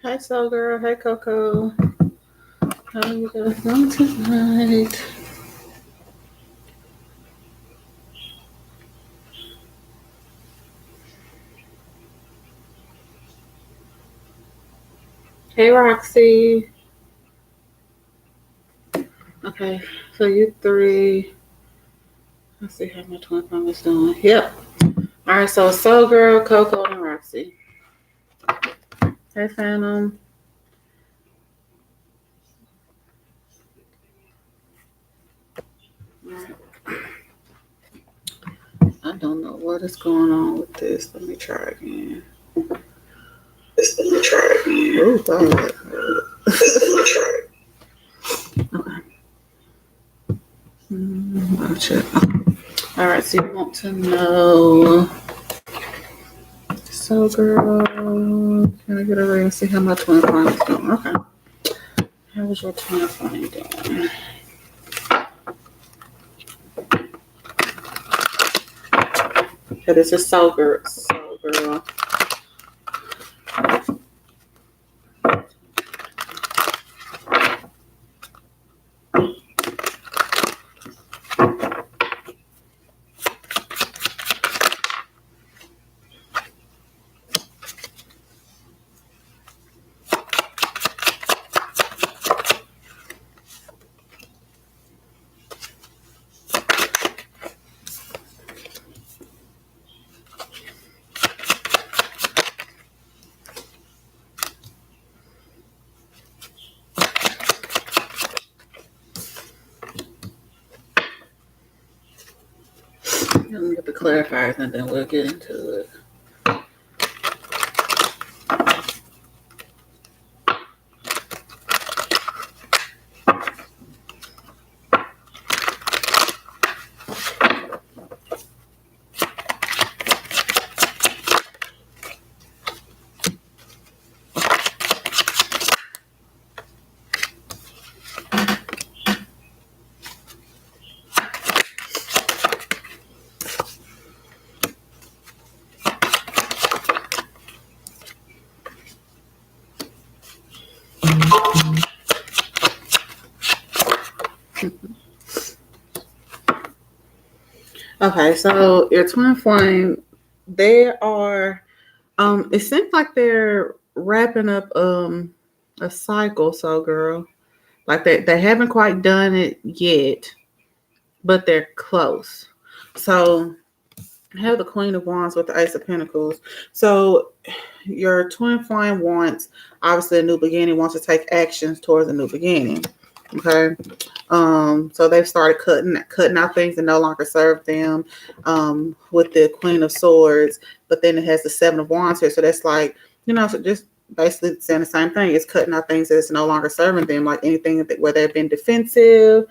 Hi, Soul Girl. Hey, Coco. How are you guys doing tonight? Hey, Roxy. Okay, so you three. Let's see how my twin flame is doing. Yep. All right, so Soul Girl, Coco, and Roxy. Hey, Phantom. All right. I don't know what is going on with this. Let me try again. Oh, God. Okay. I'll check. All right, so you want to know. So, girl, can I get a ring and see how my twin flame is doing? Okay. How was your twin flame doing? Okay, this is so girl. So, girl. Let me get the clarifiers and then we'll get into it. Okay, so your twin flame, they are. It seems like they're wrapping up a cycle. So, girl, like they haven't quite done it yet, but they're close. So I have the Queen of Wands with the Ace of Pentacles. So your twin flame wants obviously a new beginning, wants to take actions towards a new beginning. Okay. So they've started cutting out things that no longer serve them. With the Queen of Swords, but then it has the Seven of Wands here. So that's like, so just basically saying the same thing. It's cutting out things that's no longer serving them, like anything where they've been defensive.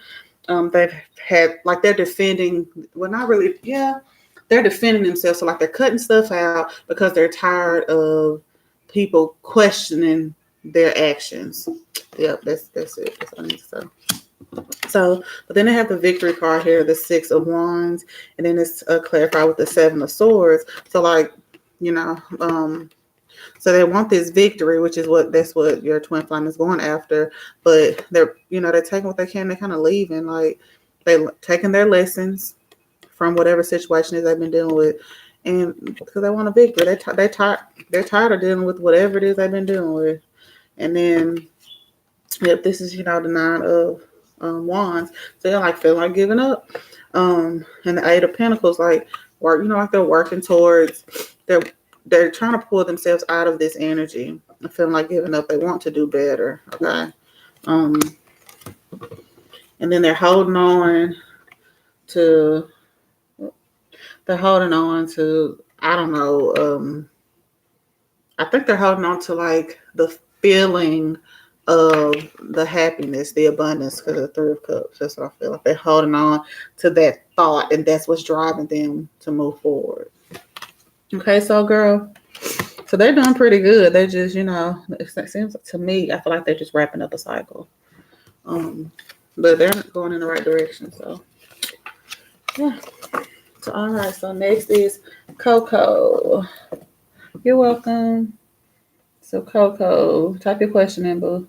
They've had like they're defending. Well, not really. Yeah, they're defending themselves. So like they're cutting stuff out because they're tired of people questioning their actions. Yep, that's it. That's what I need to say. So, but then they have the victory card here, the Six of Wands, and then it's clarified with the Seven of Swords. So, like, so they want this victory, which is that's what your twin flame is going after. But they're taking what they can. They're kind of leaving, like they're taking their lessons from whatever situation is they've been dealing with, and because they want a victory, they're tired of dealing with whatever it is they've been dealing with. And then, yep, this is the Nine of Wands, so they're like feeling like giving up. And the Eight of Pentacles, like like they're working towards, they're trying to pull themselves out of this energy and feeling like giving up. They want to do better. Okay. And then they're holding on to I don't know, I think they're holding on to like the feeling of the happiness, the abundance, because of the Three of Cups. That's what I feel like. They're holding on to that thought, and that's what's driving them to move forward. Okay, so girl, so they're doing pretty good. They're just, it seems to me, I feel like they're just wrapping up a cycle. But they're not going in the right direction. So yeah. So all right. So next is Coco. You're welcome. So Coco, type your question in, boo.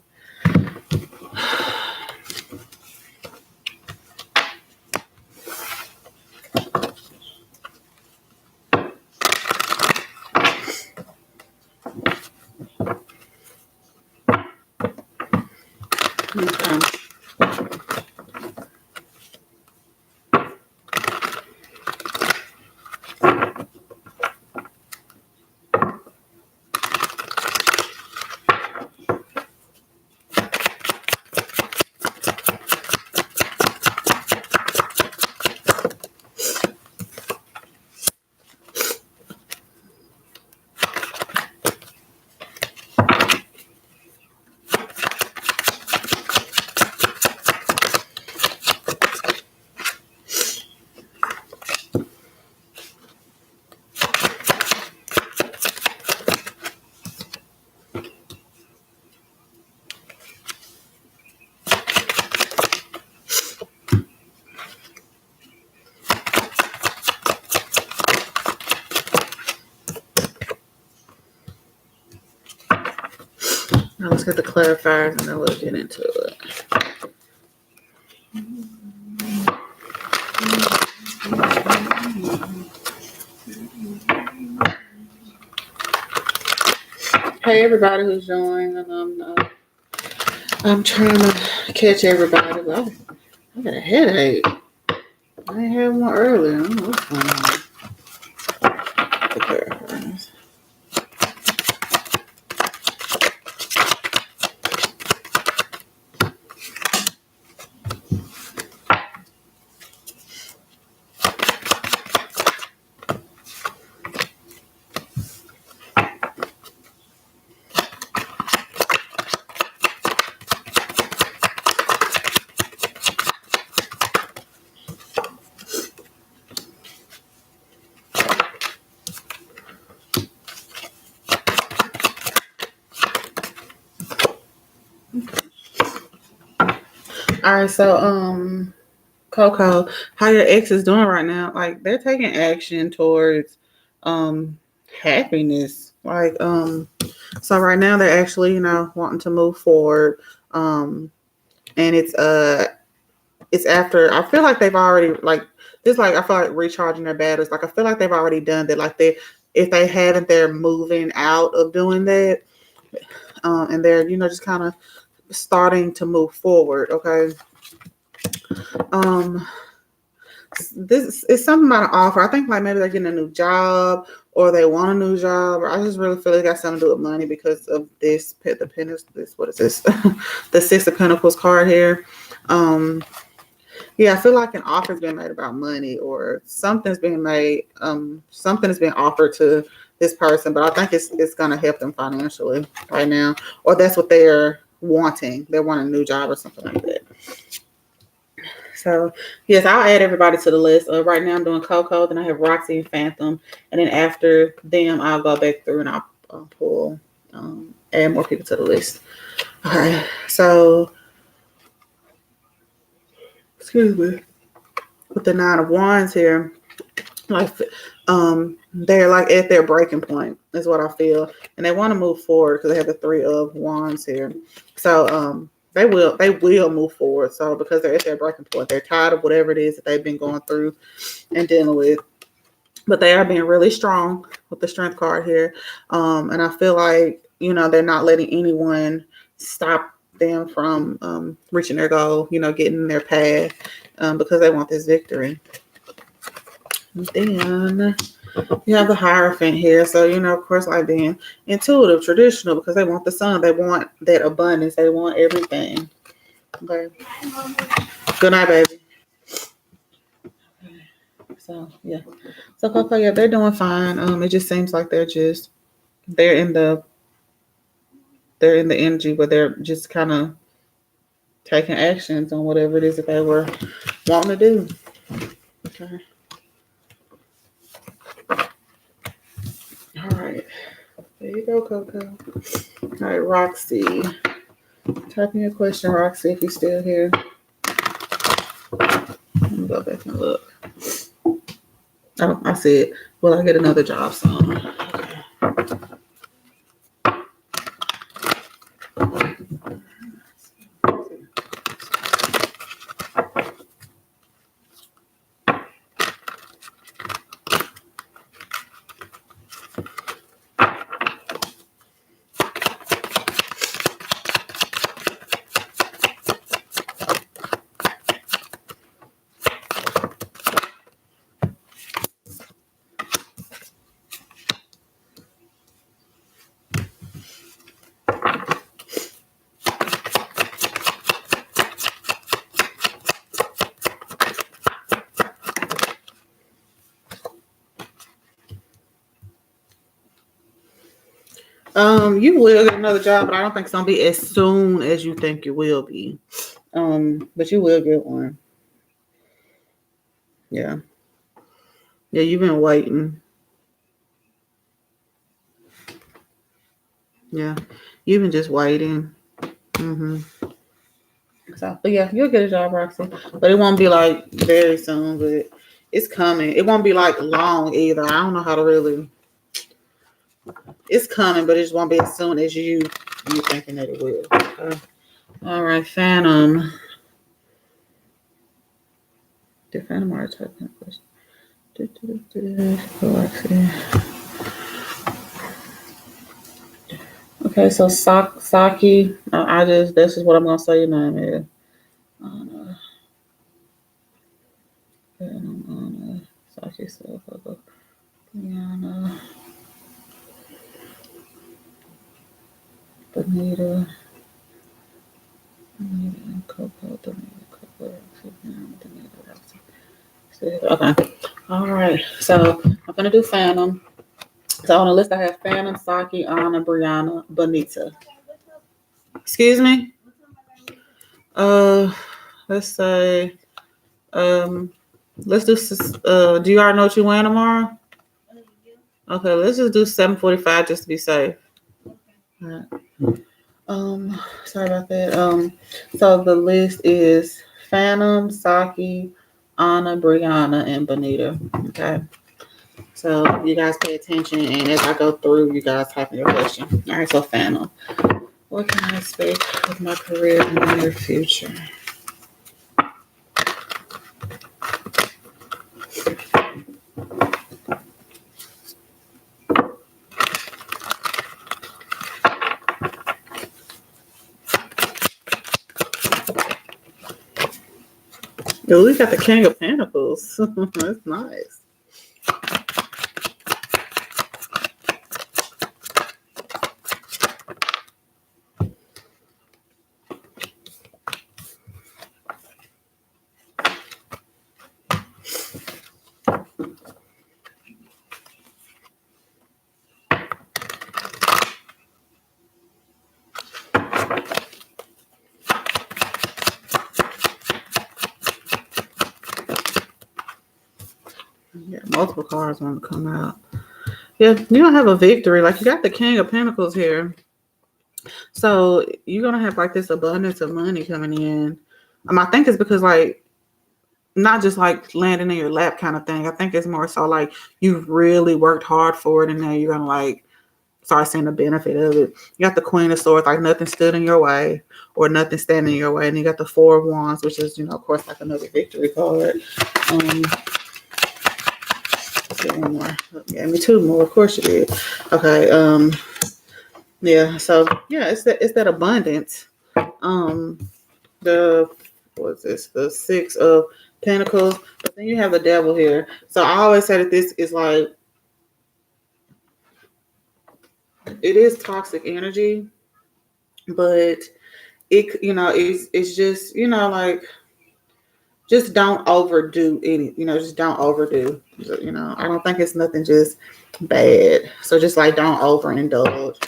Okay. Now let's get the clarifiers and then we'll get into it. Hey, everybody who's joined, and I'm trying to catch everybody. But I got a headache. I didn't have one earlier. I don't know what's going on. The clarifiers. All right, so Coco, how your ex is doing right now? Like they're taking action towards happiness. Like so right now they're actually, wanting to move forward. And it's after I feel like they've already I feel like recharging their batteries. Like I feel like they've already done that. Like if they haven't, they're moving out of doing that. And they're, just kind of starting to move forward. Okay. This is something about an offer. I think like maybe they're getting a new job or they want a new job. Or I just really feel it got something to do with money because of this what is this? The Six of Pentacles card here. Yeah, I feel like an offer's been made about money or something's being made. Something is being offered to this person, but I think it's gonna help them financially right now. Or that's what they're wanting. They want a new job or something like that. So, yes, I'll add everybody to the list. Right now, I'm doing Coco. Then I have Roxy and Phantom. And then after them, I'll go back through and I'll pull, add more people to the list. Okay. So, excuse me. With the Nine of Wands here, like, they're like at their breaking point is what I feel. And they want to move forward because they have the Three of Wands here. So, they will move forward. So because they're at their breaking point, they're tired of whatever it is that they've been going through and dealing with. But they are being really strong with the Strength card here. And I feel like, they're not letting anyone stop them from reaching their goal, getting in their path because they want this victory. And then you have the Hierophant here. So, of course, like being intuitive, traditional, because they want the sun. They want that abundance. They want everything. Okay. Good night, baby. So, yeah. So, Coco, yeah, they're doing fine. It just seems like they're in the energy, but they're just kind of taking actions on whatever it is that they were wanting to do. Okay. All right. There you go, Coco. All right, Roxy. Type in your question, Roxy, if you're still here. Let me go back and look. Oh, I said, will I get another job soon? Okay. You will get another job, but I don't think it's gonna be as soon as you think it will be. But you will get one. Yeah. Yeah, you've been waiting. Yeah. You've been just waiting. Mm-hmm. So, but yeah, you'll get a job, Roxy. But it won't be like very soon, but it's coming. It won't be like long either. I don't know how to really. It's coming, but it just won't be as soon as you thinking that it will. Okay. All right, Phantom. The Phantom are typing question. Okay, so Saki. This is what I'm gonna say your name is. Anna, Anna, Saki, Brianna, Benita, Coco, Okay. All right. So I'm gonna do Phantom. So on the list I have Phantom, Saki, Anna, Brianna, Benita. Excuse me. Uh, let's say let's do. Do you already know what you wearing tomorrow? Okay, let's just do 7:45 just to be safe. All right. Sorry about that. So the list is Phantom, Saki, Anna, Brianna, and Benita. Okay. So you guys pay attention, and as I go through, you guys type in your question. All right. So Phantom, what can I expect with my career in the near future? Oh, we got the King of Pentacles. That's nice. Yeah, multiple cards want to come out. Yeah, you don't have a victory. Like you got the King of Pentacles here. So you're gonna have like this abundance of money coming in. I think it's because like not just like landing in your lap kind of thing. I think it's more so like you really worked hard for it and now you're gonna like start seeing the benefit of it. You got the Queen of Swords, like nothing stood in your way or nothing standing in your way. And you got the Four of Wands, which is, of course, like another victory card. Let's get one more. Yeah, me two more. Of course you did. Okay. Yeah. So yeah, it's that abundance. The what's this? The Six of Pentacles. But then you have the Devil here. So I always say that this is like it is toxic energy, but it's just like just don't overdo any, just don't overdo. I don't think it's nothing just bad. So just like don't overindulge,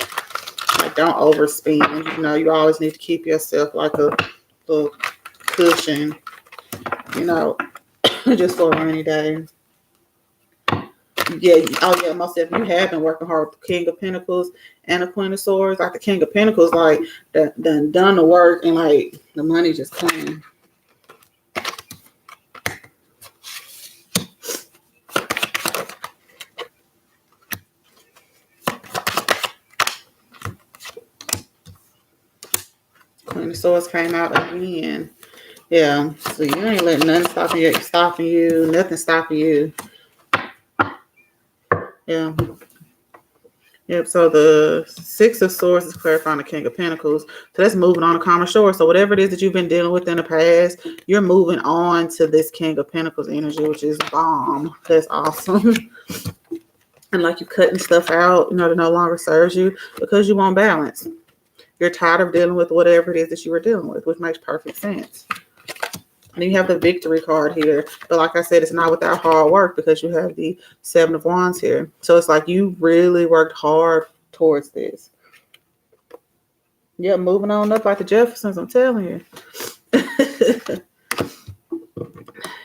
like don't overspend. You always need to keep yourself like a little cushion, just for a rainy day. Yeah, oh yeah, most of you have been working hard with the King of Pentacles and the Queen of Swords. Like the King of Pentacles, like done the work and like the money just coming. Queen of Swords came out again. Yeah, so you ain't letting nothing stopping you, nothing stopping you. Yeah. Yep, so the Six of Swords is clarifying the King of Pentacles. So that's moving on to calmer shore. So whatever it is that you've been dealing with in the past, you're moving on to this King of Pentacles energy, which is bomb. That's awesome. And like you cutting stuff out, that no longer serves you because you want balance. You're tired of dealing with whatever it is that you were dealing with, which makes perfect sense. And you have the victory card here. But like I said, it's not without hard work because you have the Seven of Wands here. So it's like you really worked hard towards this. Yeah, moving on up like the Jeffersons, I'm telling you.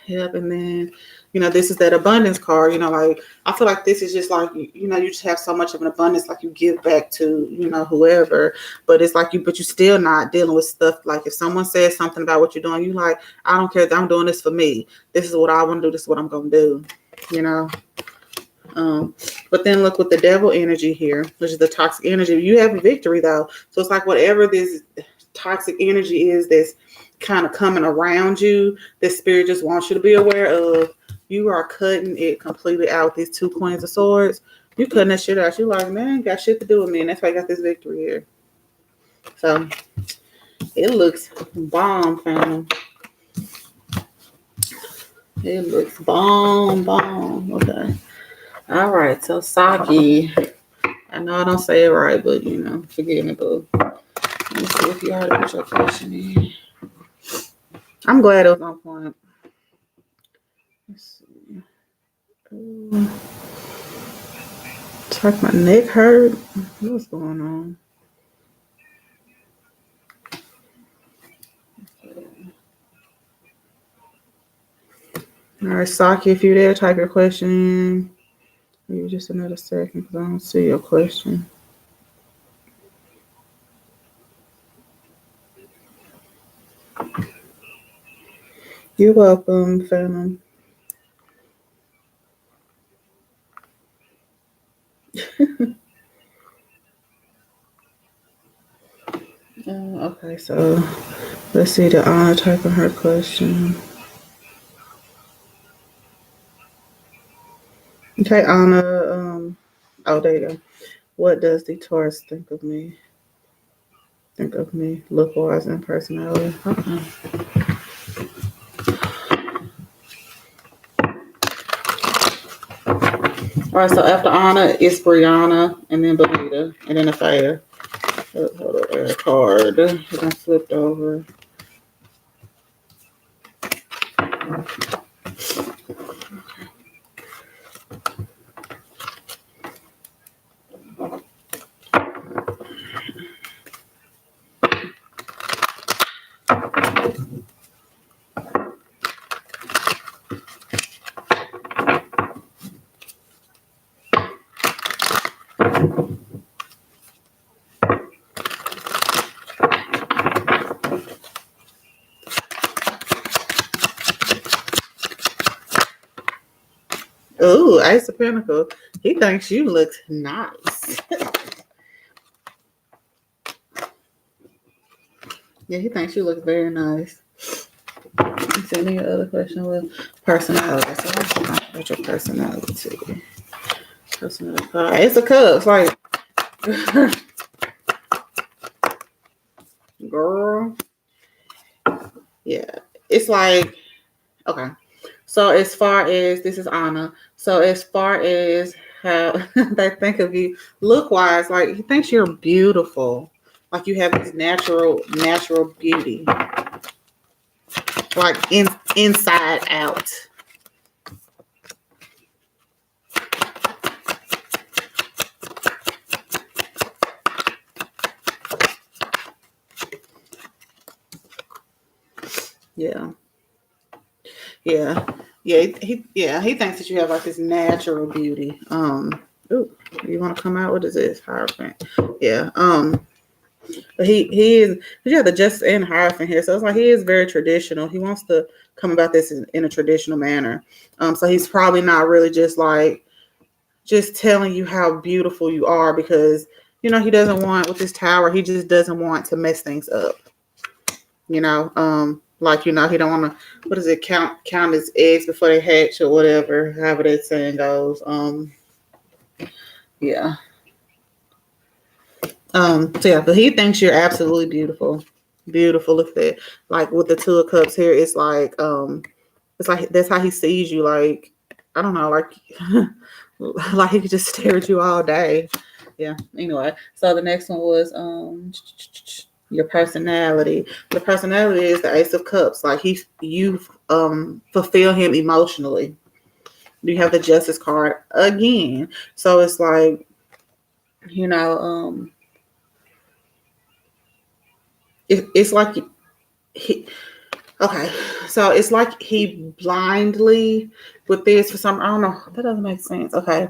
Yep, and then, this is that abundance card. Like, I feel like this is just like, you just have so much of an abundance, like you give back to, whoever. But it's like but you still not dealing with stuff. Like if someone says something about what you're doing, you like, I don't care. I'm doing this for me. This is what I want to do. This is what I'm going to do, you know. But then look with the devil energy here, which is the toxic energy. You have a victory though. So it's like whatever this toxic energy is that's kind of coming around you, this spirit just wants you to be aware of. You are cutting it completely out. These 2 Queens of Swords, you cutting that shit out. You like, man, ain't got shit to do with me. And that's why I got this victory here. So it looks bomb, fam. It looks bomb. Okay. All right, so Saki. I know I don't say it right, but forgive me, boo. Let me see if you already put your question in. I'm glad it was on point. Let's see. It's like my neck hurt. What's going on? All right, Saki, if you're there, type your question in. Maybe just another second because I don't see your question. You're welcome, Phantom. Okay, so let's see the Anna type of her question. Okay, Anna. There you go. What does the Taurus think of me? Look-wise and personality. Okay. All right, so after Anna, it's Brianna, and then Belita, and then Afaya. Hold on, a card. I flipped over. Ooh, Ace of Pentacles. He thinks you look nice. Yeah, he thinks you look very nice. So then your other question was personality. So let's talk about your personality. Personality. It's a Cubs, like girl. Yeah, it's like okay. So as far as this is Anna. So as far as how they think of you, look wise, like he thinks you're beautiful. Like you have this natural beauty. Like inside out. Yeah. He thinks that you have like this natural beauty. Ooh, you want to come out? What is this? Hierophant. Yeah. But he is. You have the Justice and Hierophant here, so it's like he is very traditional. He wants to come about this in a traditional manner. So he's probably not really just telling you how beautiful you are because he doesn't want with this tower. He just doesn't want to mess things up. Like he don't want to. What is it? Count his eggs before they hatch or whatever. However that saying goes. Yeah. But he thinks you're absolutely beautiful. Beautiful. Look at that. Like with the Two of Cups here, it's like that's how he sees you. Like I don't know, like like he could just stare at you all day. Yeah. Anyway, so the next one was your personality. The personality is the Ace of Cups. Like you fulfill him emotionally. You have the Justice card again. So it's like, it's like he. Okay, so it's like he blindly with this for some. I don't know. That doesn't make sense. Okay,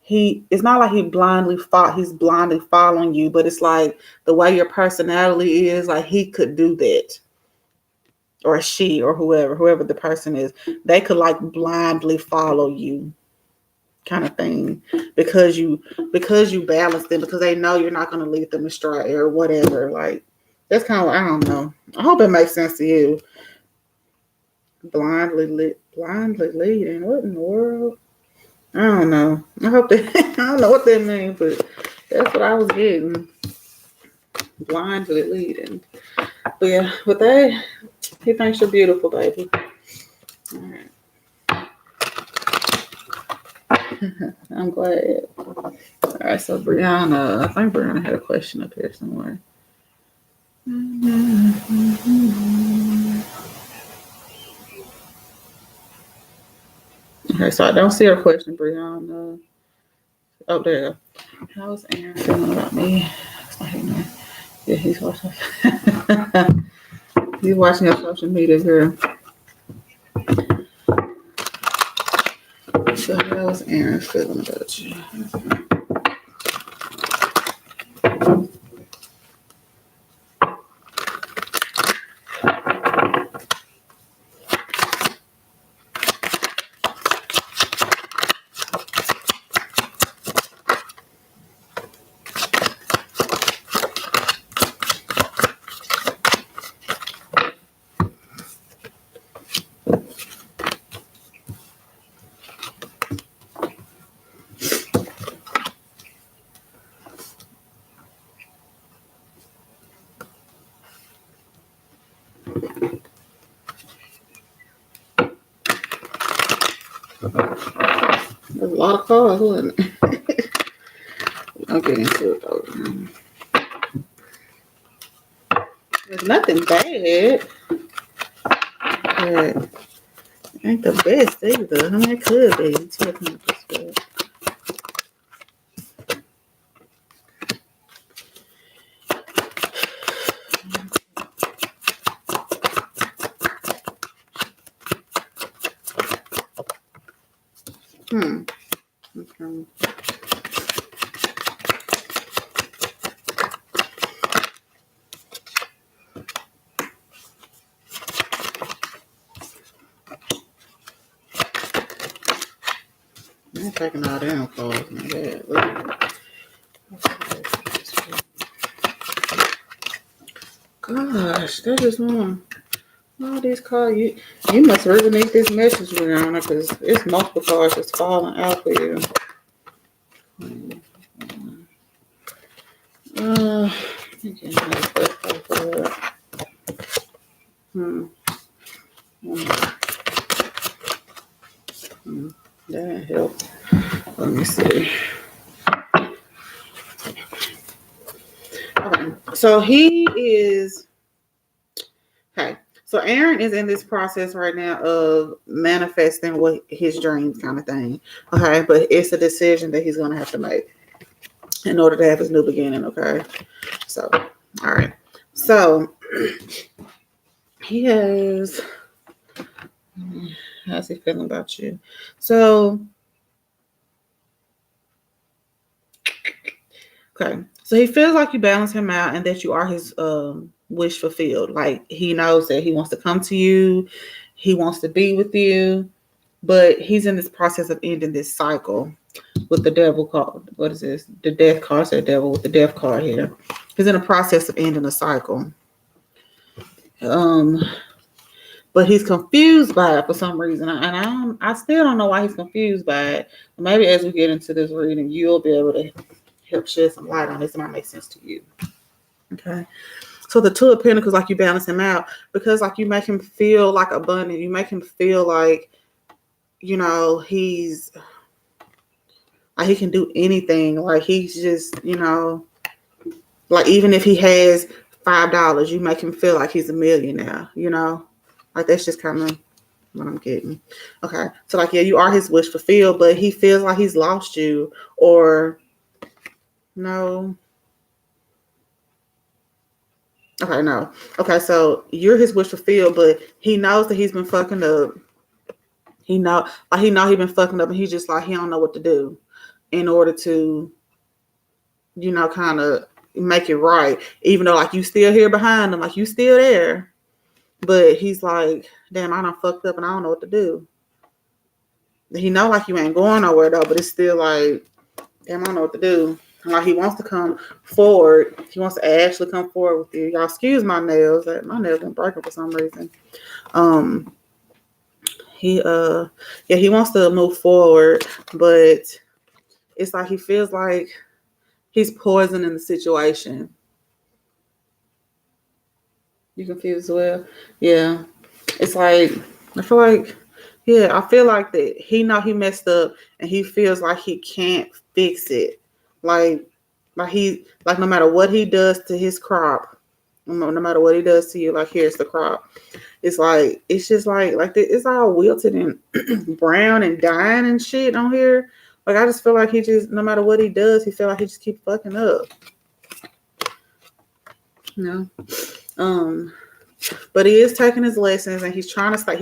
it's not like he's blindly following you, but it's like the way your personality is. Like he could do that, or she, or whoever the person is, they could like blindly follow you, kind of thing, because you balance them, because they know you're not going to lead them astray or whatever. Like that's kind of, I don't know. I hope it makes sense to you. Blindly leading. What in the world? I don't know. I hope that I don't know what that means, but that's what I was getting. Blindly leading. But yeah, he thinks you're beautiful, baby. All right. I'm glad. All right, so Brianna, I think Brianna had a question up here somewhere. Okay, so I don't see her question, Brianna. Oh, there you go. How's Aaron feeling about me? Yeah, he's watching. He's watching your social media, girl. So how's Aaron feeling about you? There's a lot of cars, wasn't it? I'll get into it though. There's nothing bad. But ain't the best either. I mean, it could be. It's looking at this good. Okay. I'm taking all them cards. My bad. Gosh, that is one. All these cards. You must really need this message, Brianna, because it's multiple cards that's falling out for you. That helps. Let me see. Okay. So he is. Okay. So Aaron is in this process right now of manifesting what his dreams, kind of thing. Okay. But it's a decision that he's going to have to make in order to have his new beginning. Okay. So, all right. So he has. How's he feeling about you? So, okay. So he feels like you balance him out and that you are his wish fulfilled. Like he knows that he wants to come to you. He wants to be with you. But he's in this process of ending this cycle with the devil card. What is this? The death card. Said devil with the death card here. He's in the process of ending a cycle. But he's confused by it for some reason, and I still don't know why he's confused by it. Maybe as we get into this reading, you'll be able to help shed some light on this. It might make sense to you. Okay. So the Two of Pentacles, like you balance him out, because like you make him feel like abundant. You make him feel like, he's like he can do anything. Like he's just, like even if he has $5, you make him feel like he's a millionaire, Like that's just kind of what I'm getting. Okay. So like, yeah, you are his wish fulfilled, but he feels like he's lost you, or no. Okay, no. Okay, so you're his wish fulfilled, but he knows that he's been fucking up. He been fucking up, and he's just like he don't know what to do in order to, kind of make it right. Even though like you still here behind him, like you still there, but he's like, damn, I done fucked up, and I don't know what to do. He know like you ain't going nowhere though, but it's still like, damn, I don't know what to do. Like he wants to come forward. He wants to actually come forward with you. Y'all excuse my nails. My nails been breaking for some reason. Um, he wants to move forward, but it's like he feels like he's poisoning the situation. You confused as well? Yeah. It's like I feel like I feel like that he know he messed up and he feels like he can't fix it. Like no matter what he does to his crop, no matter what he does to you, like here's the crop. It's like it's just like it's all wilted and brown and dying and shit on here. Like I just feel like he just no matter what he does, he feel like he just keep fucking up. But he is taking his lessons and he's trying to stay.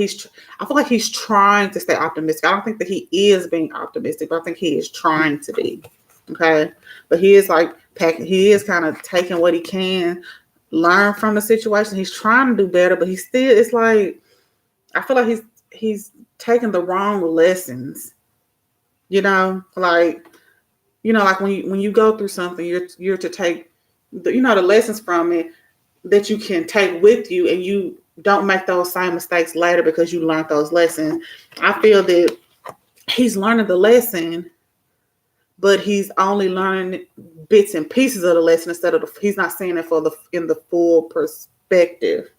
I feel like he's trying to stay optimistic. I don't think that he is being optimistic, but I think he is trying to be. Okay. But he is like he is kind of taking what he can, learn from the situation. He's trying to do better, but it's like, I feel like he's taking the wrong lessons, like when you go through something, you're to take the lessons from it that you can take with you, and you don't make those same mistakes later because you learned those lessons. I feel that he's learning the lesson, but he's only learning bits and pieces of the lesson instead of he's not seeing it in the full perspective.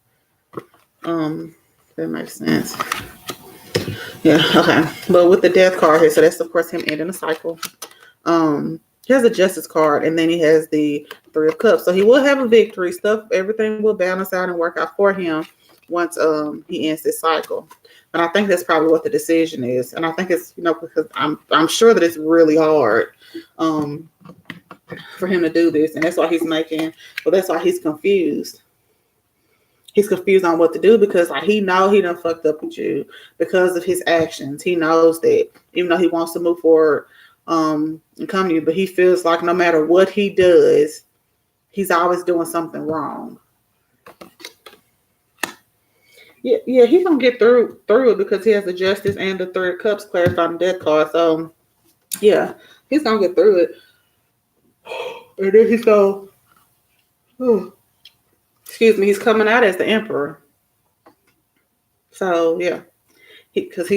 That makes sense. Yeah, okay. But with the death card here, so that's of course him ending a cycle. He has a justice card, and then he has the 3 of cups. So he will have a victory. Everything will balance out and work out for him once he ends this cycle. And I think that's probably what the decision is. And I think it's because I'm sure that it's really hard for him to do this, and that's why that's why he's confused. He's confused on what to do because he know he done fucked up with you because of his actions. He knows that even though he wants to move forward and come to you, but he feels like no matter what he does, he's always doing something wrong. Yeah, he's gonna get through it because he has the Justice and the 3 of Cups clarifying the death card. So yeah, he's gonna get through it. And then he's coming out as the Emperor. So yeah, because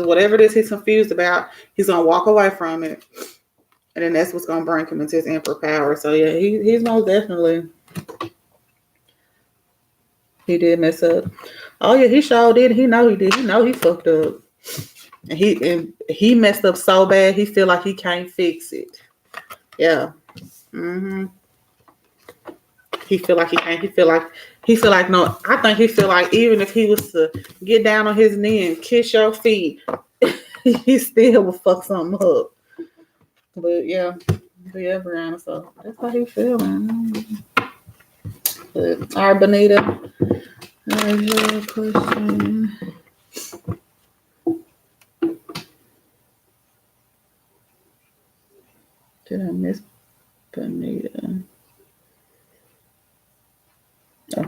whatever it is he's confused about, he's gonna walk away from it, and then that's what's gonna bring him into his Emperor power. So yeah, he's most definitely, he did mess up. Oh yeah, he sure did. He know he did. He know he fucked up, and he messed up so bad he feel like he can't fix it. Yeah. He feel like he can't. He feel like no. I think he feel like even if he was to get down on his knee and kiss your feet, he still will fuck something up. But yeah, Brianna. So that's how he feel, man. But, all right, Bonita. There's your question. Did I miss Bonita? Oh.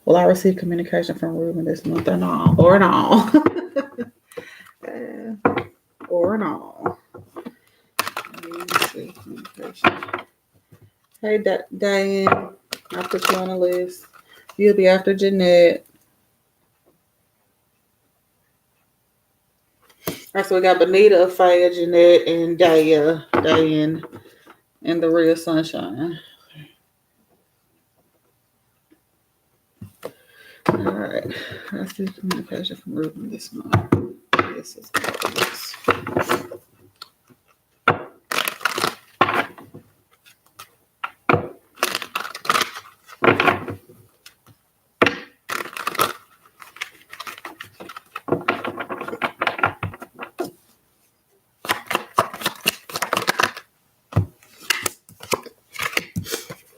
Will I receive communication from Ruben this month or not? Or no? Or no? Hey, Diane, I'll put you on the list. You'll be after Jeanette. All right, so we got Bonita, Afaya, Jeanette, and Diane, and the real sunshine. All right, let's do communication from Ruben this month. This is August.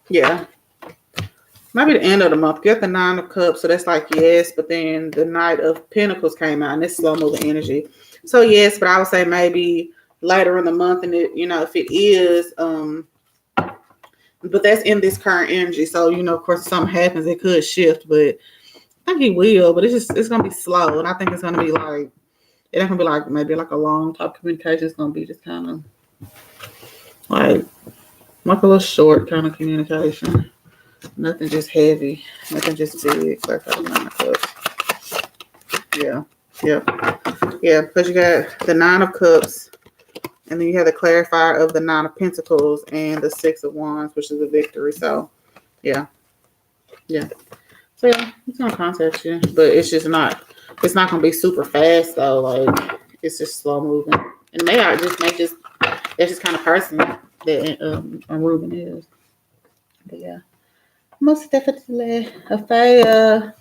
Yeah. maybe the end of the month. Get the 9 of Cups, so that's like yes, but then the Knight of Pentacles came out, and it's slow moving energy. So yes, but I would say maybe later in the month, and it, if it is, but that's in this current energy. So of course, if something happens, it could shift, but I think he will. But it's gonna be slow, and I think it's gonna be like it ain't gonna be like maybe like a long type communication. It's gonna be just kind of like a little short kind of communication. Nothing just heavy. Nothing just big. Like that 9 of Cups. Yeah. Yeah. Because you got the 9 of Cups, and then you have the clarifier of the 9 of Pentacles and the 6 of Wands, which is a victory. So, yeah. So yeah, it's gonna contact you, but it's just not. It's not gonna be super fast though. Like it's just slow moving, and that's just kind of person that Ruben is. But yeah, most definitely. Afia,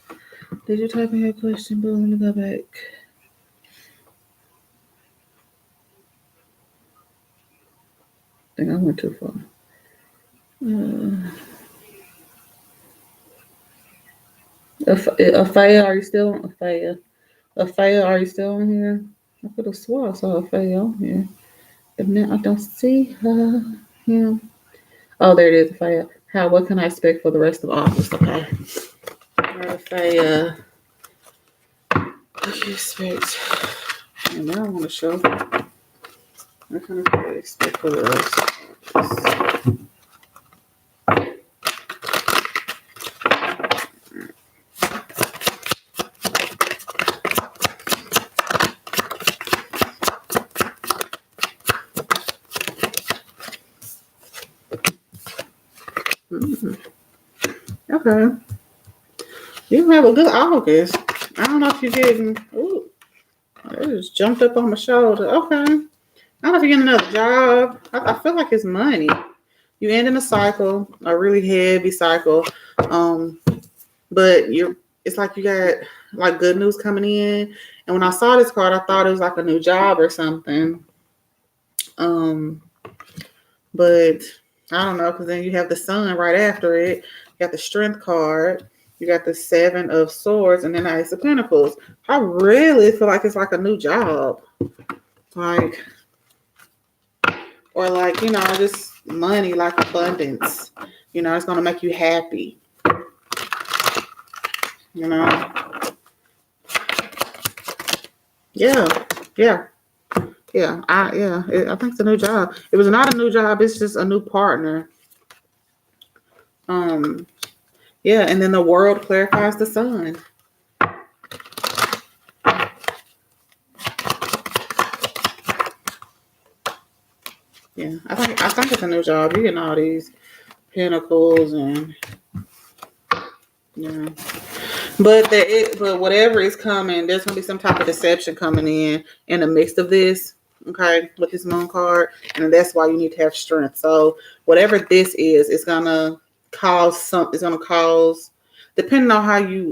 did you type in your question? Boo, let me go back. I think I went too far. Afia, are you still on? Afia, are you still on here? I could have swore I saw Afia on here, but now I don't see her. Yeah. Oh, there it is, Afia. What can I expect for the rest of August? Okay. Afia, what do you expect? And now I want to show. What can I expect for the rest of August? Okay. You have a good August. I don't know if you're getting. Ooh, it just jumped up on my shoulder. Okay. I don't know if you're getting another job. I feel like it's money. You end in a cycle, a really heavy cycle. But it's like you got like good news coming in. And when I saw this card, I thought it was like a new job or something. But I don't know, because then you have the Sun right after it. You got the Strength card. You got the 7 of Swords, and then the Ace of Pentacles. I really feel like it's like a new job. Like, or like, just money, like abundance. It's going to make you happy. Yeah. I think it's a new job. It was not a new job. It's just a new partner. Yeah, and then the World clarifies the Sun. Yeah, I think it's a new job. You're getting all these pentacles and yeah. But whatever is coming, there's gonna be some type of deception coming in the midst of this. Okay, with this Moon card, and that's why you need to have strength. So whatever this is, it's gonna cause depending on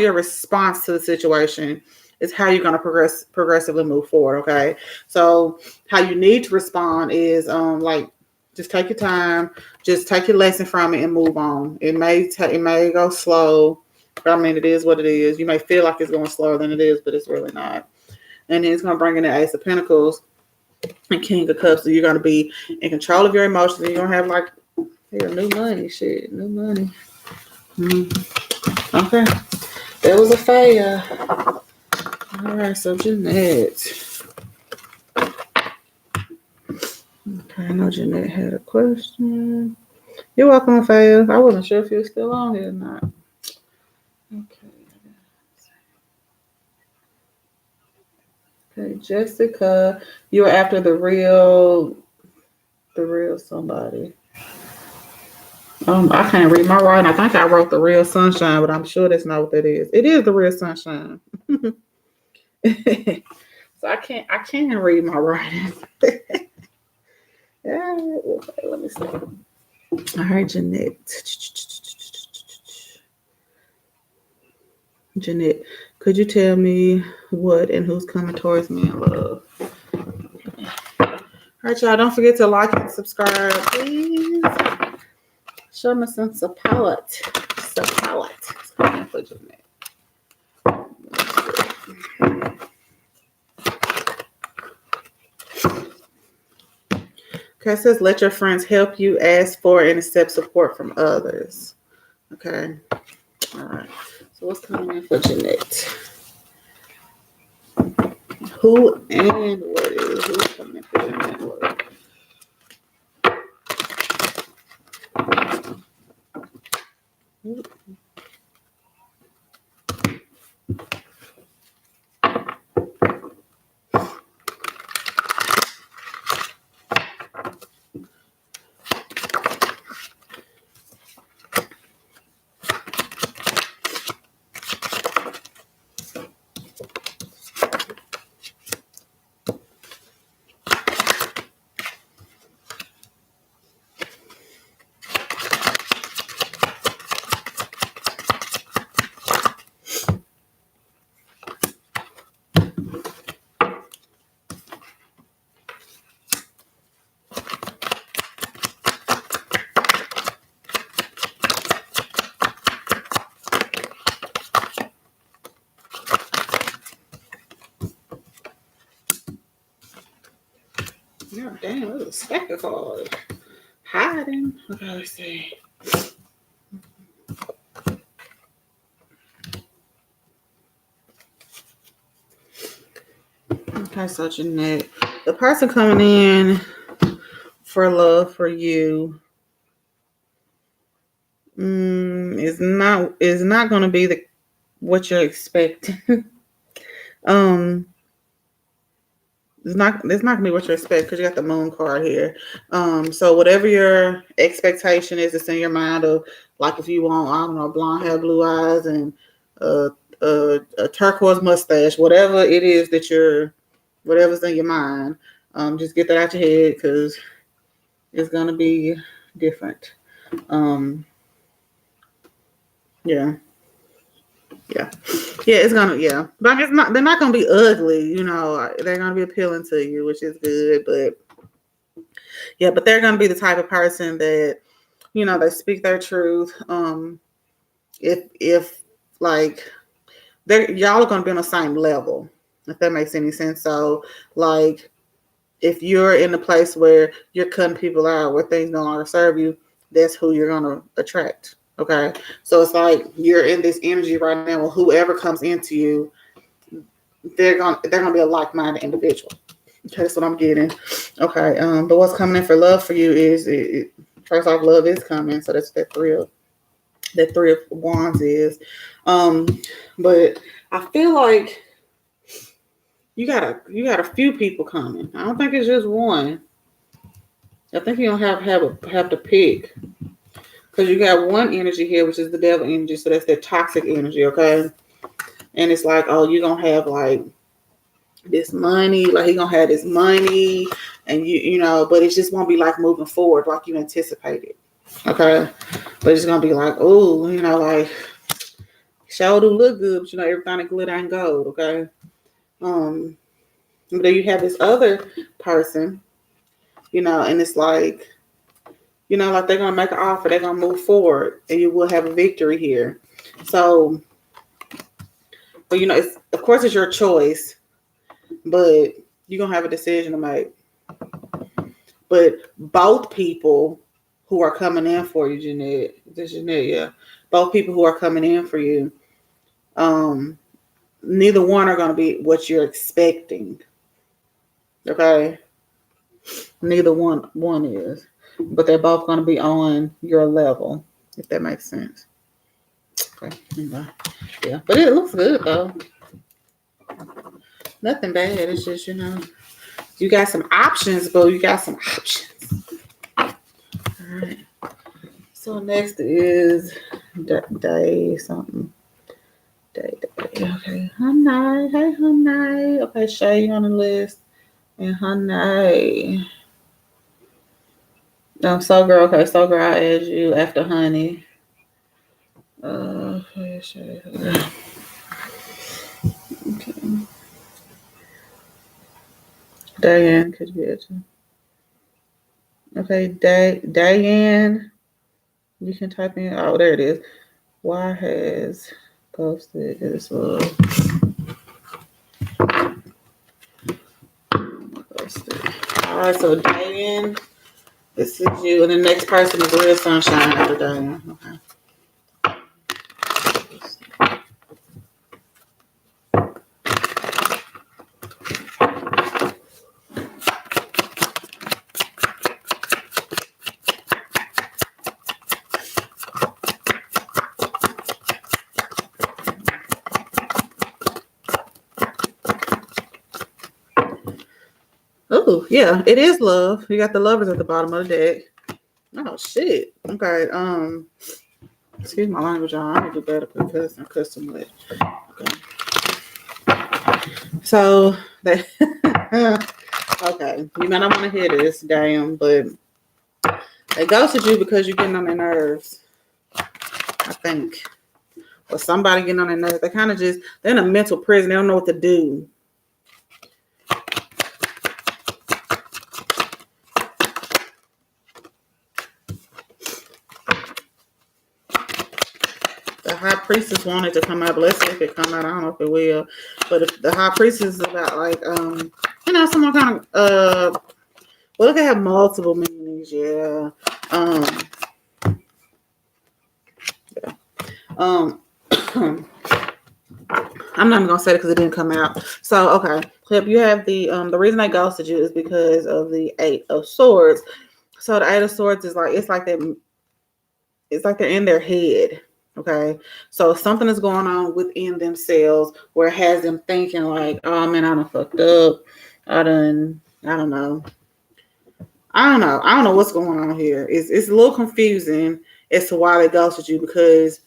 your response to the situation, is how you're gonna progressively move forward. Okay, so how you need to respond is like just take your time, just take your lesson from it and move on. It may go slow, but I mean it is what it is. You may feel like it's going slower than it is, but it's really not. And then it's going to bring in the Ace of Pentacles and King of Cups. So you're going to be in control of your emotions. And you're going to have like new money. New money. Mm-hmm. Okay. That was a failure. All right. So Jeanette. Okay. I know Jeanette had a question. You're welcome, Faye. I wasn't sure if you were still on here or not. Okay. Okay, Jessica, you're after the real somebody. I can't read my writing. I think I wrote the real sunshine, but I'm sure that's not what that is. It is the real sunshine. So I can't read my writing. Yeah, okay, let me see. All right, Jeanette, could you tell me what and who's coming towards me in love? All right, y'all, don't forget to like and subscribe, please. Show me some support. Support. For Jeanette. Okay, it says let your friends help you, ask for and accept support from others. Okay. All right. So what's coming in for Jeanette? Who and what is who's coming in for Jeanette? Oh, damn, it was a stack of cards. Hiding. Okay, let's see. Okay, so Jeanette, the person coming in for love for you is not going to be what you're expecting. It's not gonna be what you expect because you got the moon card here. So whatever your expectation is, it's in your mind of like if you want, I don't know, blonde hair, blue eyes, and a turquoise mustache, whatever it is whatever's in your mind, just get that out your head because it's gonna be different. Yeah. Yeah, it's gonna but it's not. They're not gonna be ugly, They're gonna be appealing to you, which is good. But but they're gonna be the type of person that they speak their truth. If like y'all are gonna be on the same level, if that makes any sense. So like if you're in a place where you're cutting people out, where things no longer serve you, that's who you're gonna attract. Okay, so it's like you're in this energy right now. Well, whoever comes into you, they're gonna be a like-minded individual. Okay, that's what I'm getting. Okay, but what's coming in for love for you is first off, love is coming. So that's that three of wands is. But I feel like you got a few people coming. I don't think it's just one. I think you don't have to pick. Because you got one energy here, which is the devil energy. So that's that toxic energy, okay? And it's like, oh, you're going to have like this money. Like he's going to have this money. And but it just won't be like moving forward like you anticipated. Okay? But it's going to be like, oh, like, sure do look good. But everything that glitter and gold, okay? But then you have this other person, and it's like, like they're going to make an offer. They're going to move forward. And you will have a victory here. So, but of course it's your choice. But you're going to have a decision to make. But both people who are coming in for you, Jeanette, yeah. Both people who are coming in for you, neither one are going to be what you're expecting. Okay? Neither one is. But they're both going to be on your level, if that makes sense. Okay. Yeah. But it looks good, though. Nothing bad. It's just, you got some options, boo. You got some options. All right. So next is day something. Day. Okay. Honey. Hey, honey. Okay, Shay on the list. And honey. So girl. Okay, so girl, I add you after honey. Okay, Shay. Okay. Diane could be it too. Okay, Diane. You can type in. Oh, there it is. Why has ghosted his love? Ghosted. All right, so Diane, this is you, and the next person is real sunshine after Diane. Okay. Oh, yeah, it is love. You got the lovers at the bottom of the deck. Oh shit. Okay. Excuse my language, y'all. I need to do better because I'm custom lit. Okay. So they okay. You might not want to hear this, damn, but they ghosted you because you're getting on their nerves. I think. Or somebody getting on their nerves. They kind of just they're in a mental prison. They don't know what to do. The High Priestess wanted to come out, but let's see if it come out. I don't know if it will. But if the High Priestess is about like someone kind of well, it can have multiple meanings, yeah. Yeah. I'm not even gonna say it because it didn't come out. So okay. Yep, you have the reason they ghosted you is because of the Eight of Swords. So the Eight of Swords is like it's like they're in their head. Okay, so something is going on within themselves where it has them thinking like, oh man, I done fucked up. I don't know. I don't know what's going on here. It's a little confusing as to why they ghosted you because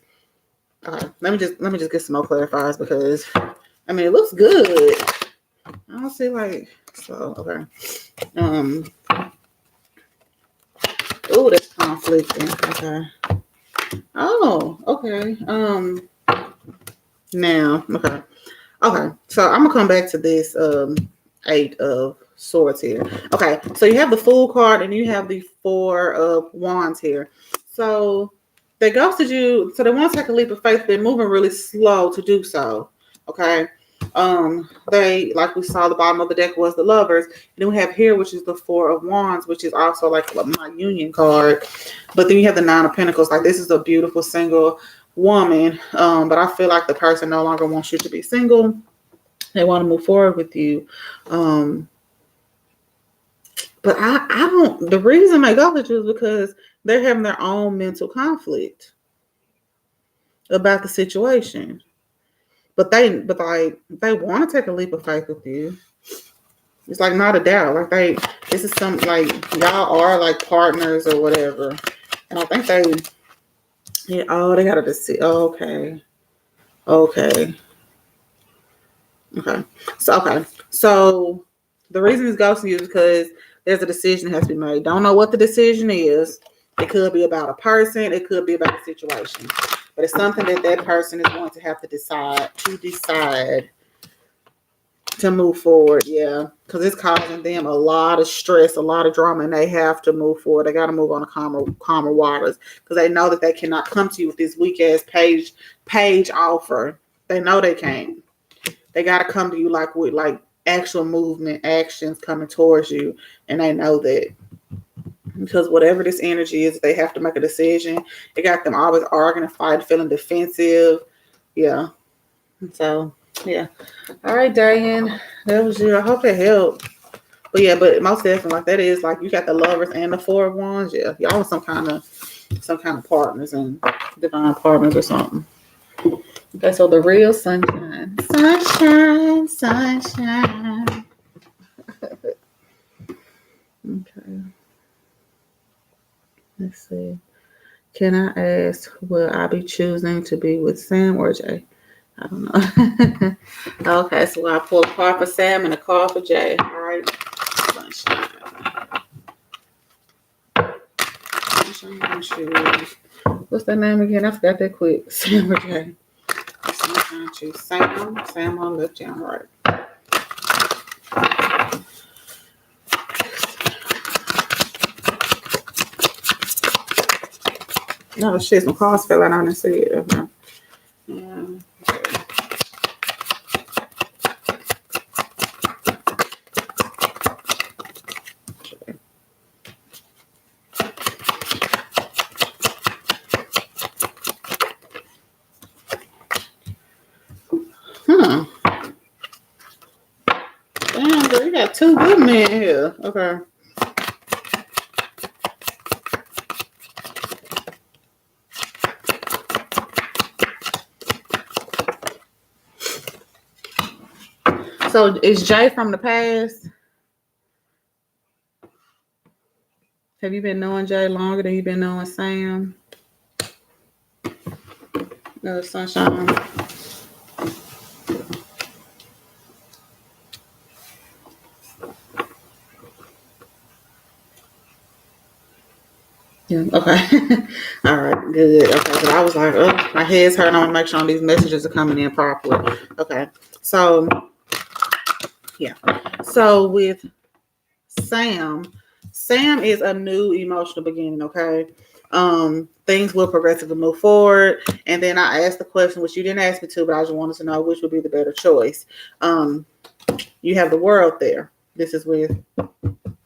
let me just get some more clarifiers because I mean it looks good. I don't see like so okay. Oh, that's conflicting. Okay. Oh, okay. Now, okay. Okay. So I'm gonna come back to this Eight of Swords here. Okay, so you have the Fool card and you have the Four of Wands here. So they ghosted you, so they want to take a leap of faith, they're moving really slow to do so. Okay. They like we saw the bottom of the deck was the Lovers, and then we have here, which is the Four of Wands, which is also like my Union card. But then you have the Nine of Pentacles. Like this is a beautiful single woman. But I feel like the person no longer wants you to be single. They want to move forward with you. But I don't. The reason they go with you is because they're having their own mental conflict about the situation. But they want to take a leap of faith with you. It's like not a doubt. Like this is something like y'all are like partners or whatever. And I think they got a decision. Oh, okay. So the reason it's ghosting you is because there's a decision that has to be made. Don't know what the decision is. It could be about a person. It could be about a situation. But it's something that person is going to have to decide to move forward. Yeah. Because it's causing them a lot of stress, a lot of drama, and they have to move forward. They got to move on to calmer waters because they know that they cannot come to you with this weak ass page offer. They know they can't. They got to come to you like with like actual movement, actions coming towards you. And they know that. Because whatever this energy is, they have to make a decision. It got them always arguing and fighting, feeling defensive. Yeah. So, yeah. All right, Diane. That was you. I hope it helped. But yeah, but most definitely, like that is like you got the Lovers and the Four of Wands. Yeah. Y'all some kind of partners and divine partners or something. Okay, so the real sunshine. Sunshine. Okay. Let's see. Can I ask, will I be choosing to be with Sam or Jay? I don't know. Okay, so I pull a card for Sam and a card for Jay. All right. Sunshine. Choose. What's that name again? I forgot that quick. Sam or Jay. Sunshine, choose Sam. Sam on left, Jay on right. Oh shit, some cards fell out on the seat. Okay. Yeah. Hmm. Damn, girl, you got two good men here. Okay. So is Jay from the past? Have you been knowing Jay longer than you've been knowing Sam? No, Sunshine. Yeah. Okay. All right. Good. Okay. But I was like, oh, my head's hurting. I want to make sure these messages are coming in properly. Okay. So, yeah. So with Sam is a new emotional beginning. Okay. Things will progressively move forward. And then I asked the question, which you didn't ask me to, but I just wanted to know which would be the better choice. You have the world there. This is with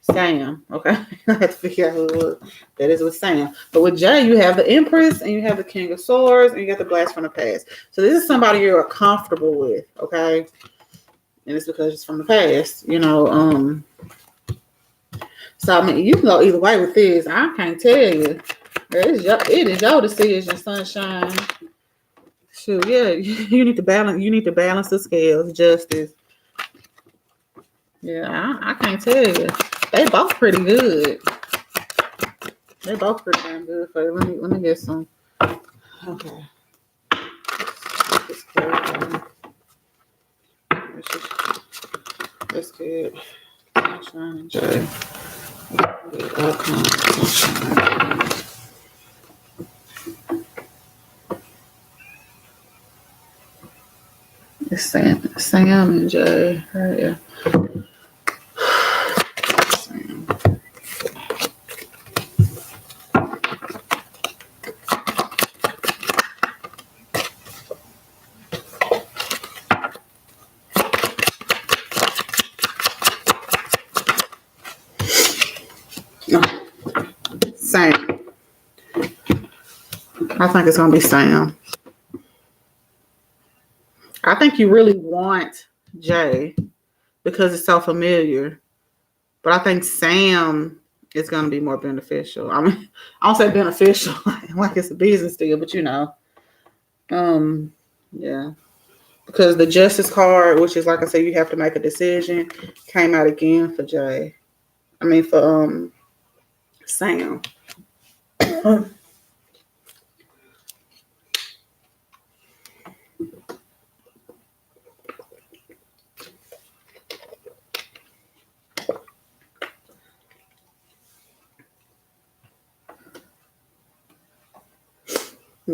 Sam, okay? I have to figure out who it was. That is with Sam. But with Jay, you have the Empress and you have the King of Swords and you got the Blast from the Past. So this is somebody you're comfortable with, okay? And it's because it's from the past, you know. So I mean, you can go either way with this. I can't tell you. It is your decision, Sunshine. Shoot, yeah, you need to balance. You need to balance the scales, justice. Yeah, I can't tell you. They both pretty good. They both pretty damn good for you. Let me get some. Okay. That's good. Sunshine and Jay. It's Sam and Jay. Right, yeah. Sam. I think it's gonna be Sam. I think you really want Jay because it's so familiar. But I think Sam is gonna be more beneficial. I mean, I don't say beneficial like it's a business deal, but you know. Yeah. Because the justice card, which is like I said, you have to make a decision, came out again for Jay. I mean for Sam.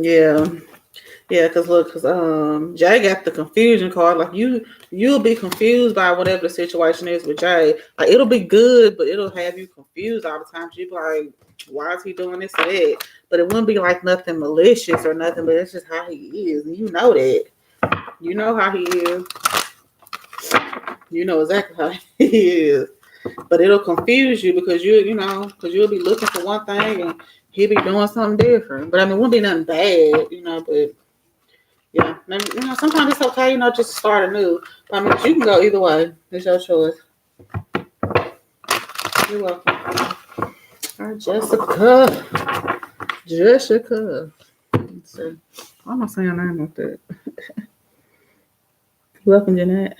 Yeah. Yeah, because Jay got the confusion card. Like you'll be confused by whatever the situation is with Jay. Like it'll be good, but it'll have you confused all the time. You'll be like, why is he doing this or that? But it wouldn't be like nothing malicious or nothing, but it's just how he is. And you know that. You know how he is. You know exactly how he is. But it'll confuse you because because you'll be looking for one thing and he'll be doing something different. But I mean, it wouldn't be nothing bad, but yeah, maybe, sometimes it's okay, just to start anew. I mean, you can go either way. It's your choice. You're welcome. All right, Jessica. Let's see. Why am I saying her name like that? Welcome, Jeanette.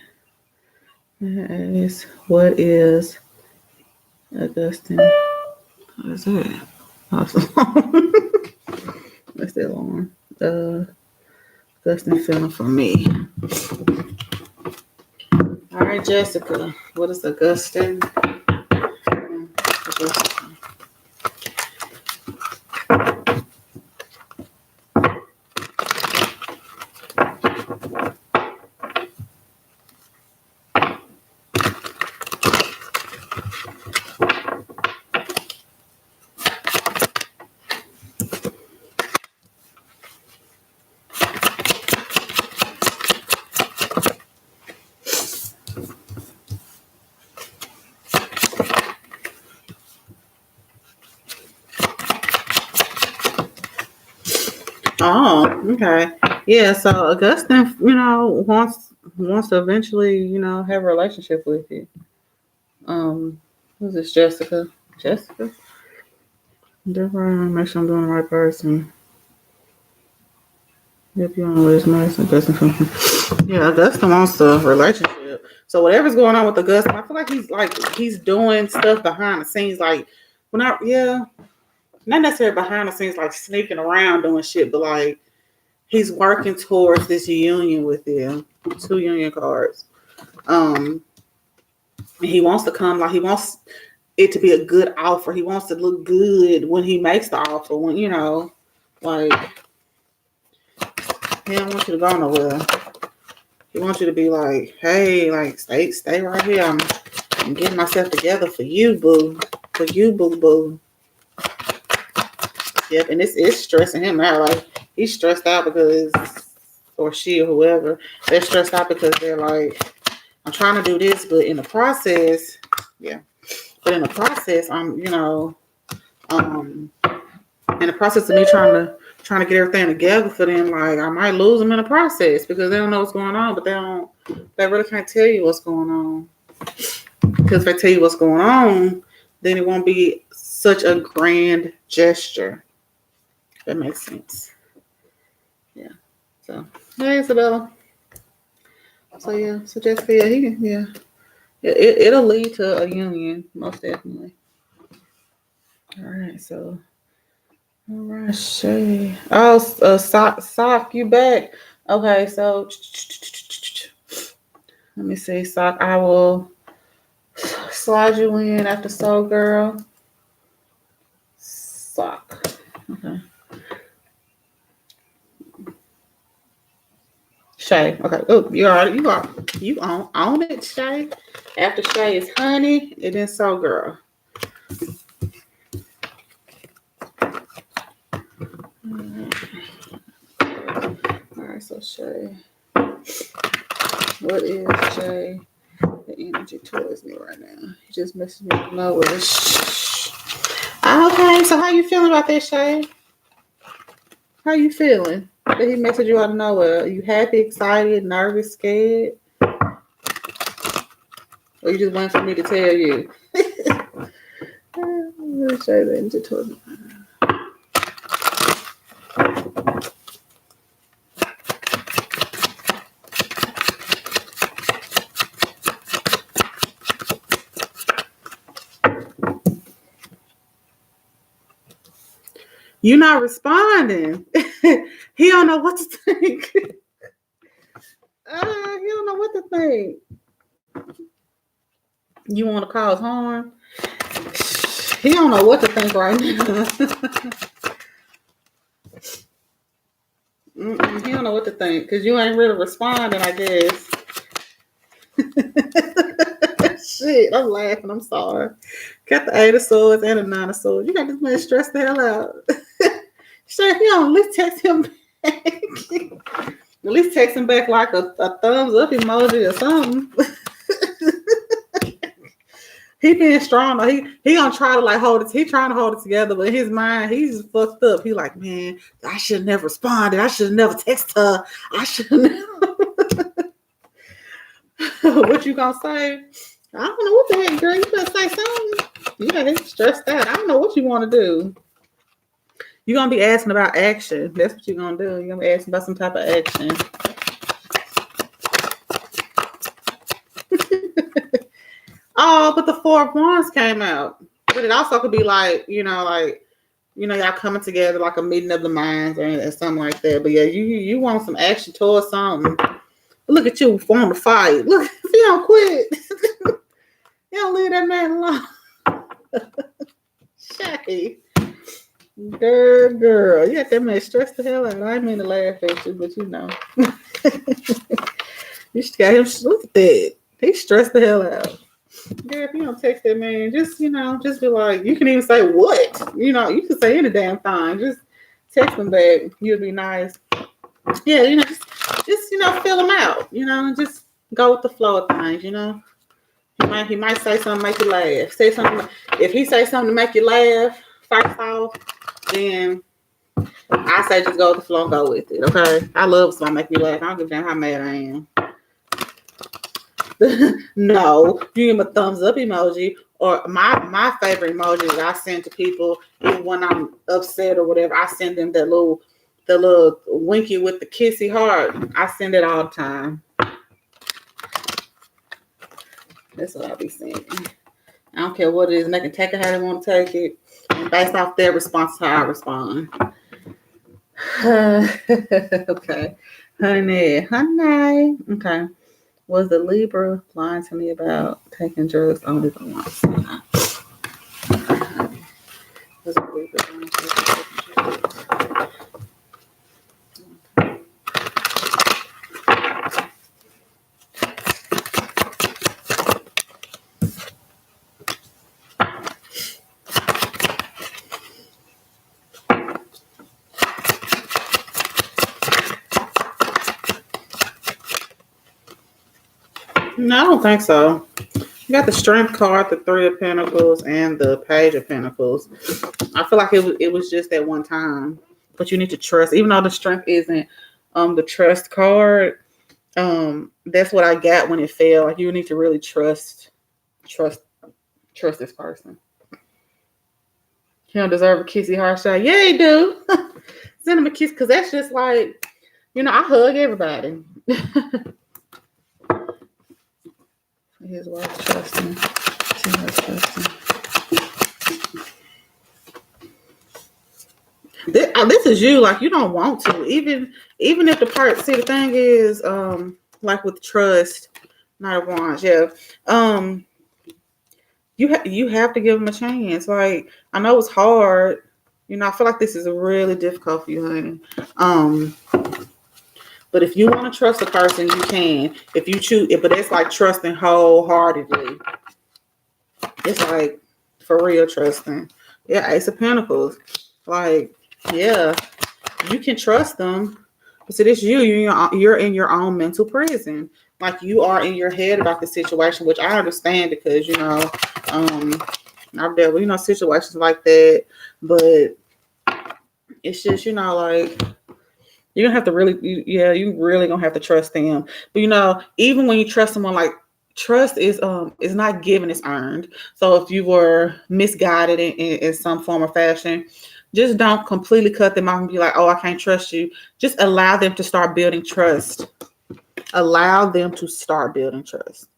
What is Augustine? What is that? Awesome. That's that long. Augustine feeling for me. All right, Jessica. What is Augustine? Oh, okay. Yeah, so Augustine, wants to eventually, have a relationship with you. Who's this, Jessica? Jessica? Different, make sure I'm doing the right person. Yep, you on with nice Augustine. Yeah, Augustine wants a relationship. So whatever's going on with Augustine, I feel like he's doing stuff behind the scenes, like not necessarily behind the scenes, like sneaking around doing shit, but like he's working towards this union with them. 2 union cards. He wants to come, like he wants it to be a good offer. He wants to look good when he makes the offer. When like he don't want you to go nowhere. He wants you to be like, hey, like stay right here. I'm getting myself together for you, boo. For you, boo boo. Yep, and it's stressing him out. Like he's stressed out because, or she or whoever, they're stressed out because they're like, I'm trying to do this, but in the process, I'm, in the process of me trying to get everything together for them, like I might lose them in the process because they don't know what's going on, but they really can't tell you what's going on. Because if they tell you what's going on, then it won't be such a grand gesture. That makes sense. Yeah. So, hey, Isabella. So Jessica, it'll lead to a union, most definitely. All right, so. All right, Shay. Oh, Sock, you back. Okay, so let me see, Sock. I will slide you in after Soul Girl. Sock. Okay. Shay. Okay. Oh, you on it, Shay. After Shay is Honey, and then Soul Girl. All right, so Shay. What is Shay? The energy towards me right now. He just messaged me from nowhere. Okay, so how you feeling about that, Shay? How you feeling? Did he message you out of nowhere? Are you happy, excited, nervous, scared? Or you just waiting for me to tell you? Shay, the energy towards me. You're not responding. He don't know what to think. He don't know what to think. You want to cause harm? He don't know what to think right now. He don't know what to think because you ain't really responding, I guess. Shit, I'm laughing. I'm sorry. Got the 8 of Swords and the 9 of Swords. You got this man stressed the hell out. Shit, he don't at least text him back. At least text him back like a thumbs up emoji or something. He being strong. He gonna try to like hold it. He trying to hold it together, but in his mind, he's fucked up. He like, man, I should have never responded. I should have never texted her. I should never. What you gonna say? I don't know what the heck, girl. You better say something. You got him stressed out. I don't know what you want to do. You're gonna be asking about action. That's what you're gonna do. You're gonna be asking about some type of action. Oh, but the 4 of Wands came out. But it also could be like, y'all coming together like a meeting of the minds or something like that. But yeah, you want some action towards something. Look at you wanting to fight. Look, if you don't quit, you don't leave that man alone. Shay. Girl. You got that man stressed the hell out. I didn't mean to laugh at you, but you know. You just got him, look at that. He stressed the hell out. Girl, if you don't text that man, just be like, you can even say what? You can say any damn thing. Just text him back. You'll be nice. Yeah, just fill him out. Just go with the flow of things. He might say something to make you laugh. If he say something to make you laugh, first off, then I say just go with the flow and go with it, okay? I love something make me laugh. I don't give a damn how mad I am. No, you give me a thumbs up emoji. Or my favorite emoji that I send to people is when I'm upset or whatever. I send them the little winky with the kissy heart. I send it all the time. That's what I'll be sending. I don't care what it is, and they can take it how they want to take it. And based off their response, how I respond. Okay. Honey. Okay. Was the Libra lying to me about taking drugs only for once? Was the Libra lying to me about taking drugs? No, I don't think so. You got the Strength card, the Three of Pentacles, and the Page of Pentacles. I feel like it was just that one time. But you need to trust. Even though the Strength isn't the Trust card, that's what I got when it fell. Like you need to really trust this person. He don't deserve a kissy heart shot. Yeah, he do. Send him a kiss, because that's just like, I hug everybody. His wife trusting. She has trusting. This is you. Like you don't want to. Even if the part. See, the thing is, like with trust, not a wands. Yeah. You have to give him a chance. Like I know it's hard. I feel like this is really difficult for you, honey. But if you want to trust a person, you can. If you choose, but it's like trusting wholeheartedly. It's like for real trusting. Yeah, Ace of Pentacles. Like, yeah, you can trust them. But see, it's you. You're in your own mental prison. Like you are in your head about the situation, which I understand because I've dealt with situations like that. But it's just like. You're gonna have to really, you really gonna have to trust them. But even when you trust someone, like trust is not given, it's earned. So if you were misguided in some form or fashion, just don't completely cut them off and be like, oh, I can't trust you. Just allow them to start building trust. Allow them to start building trust.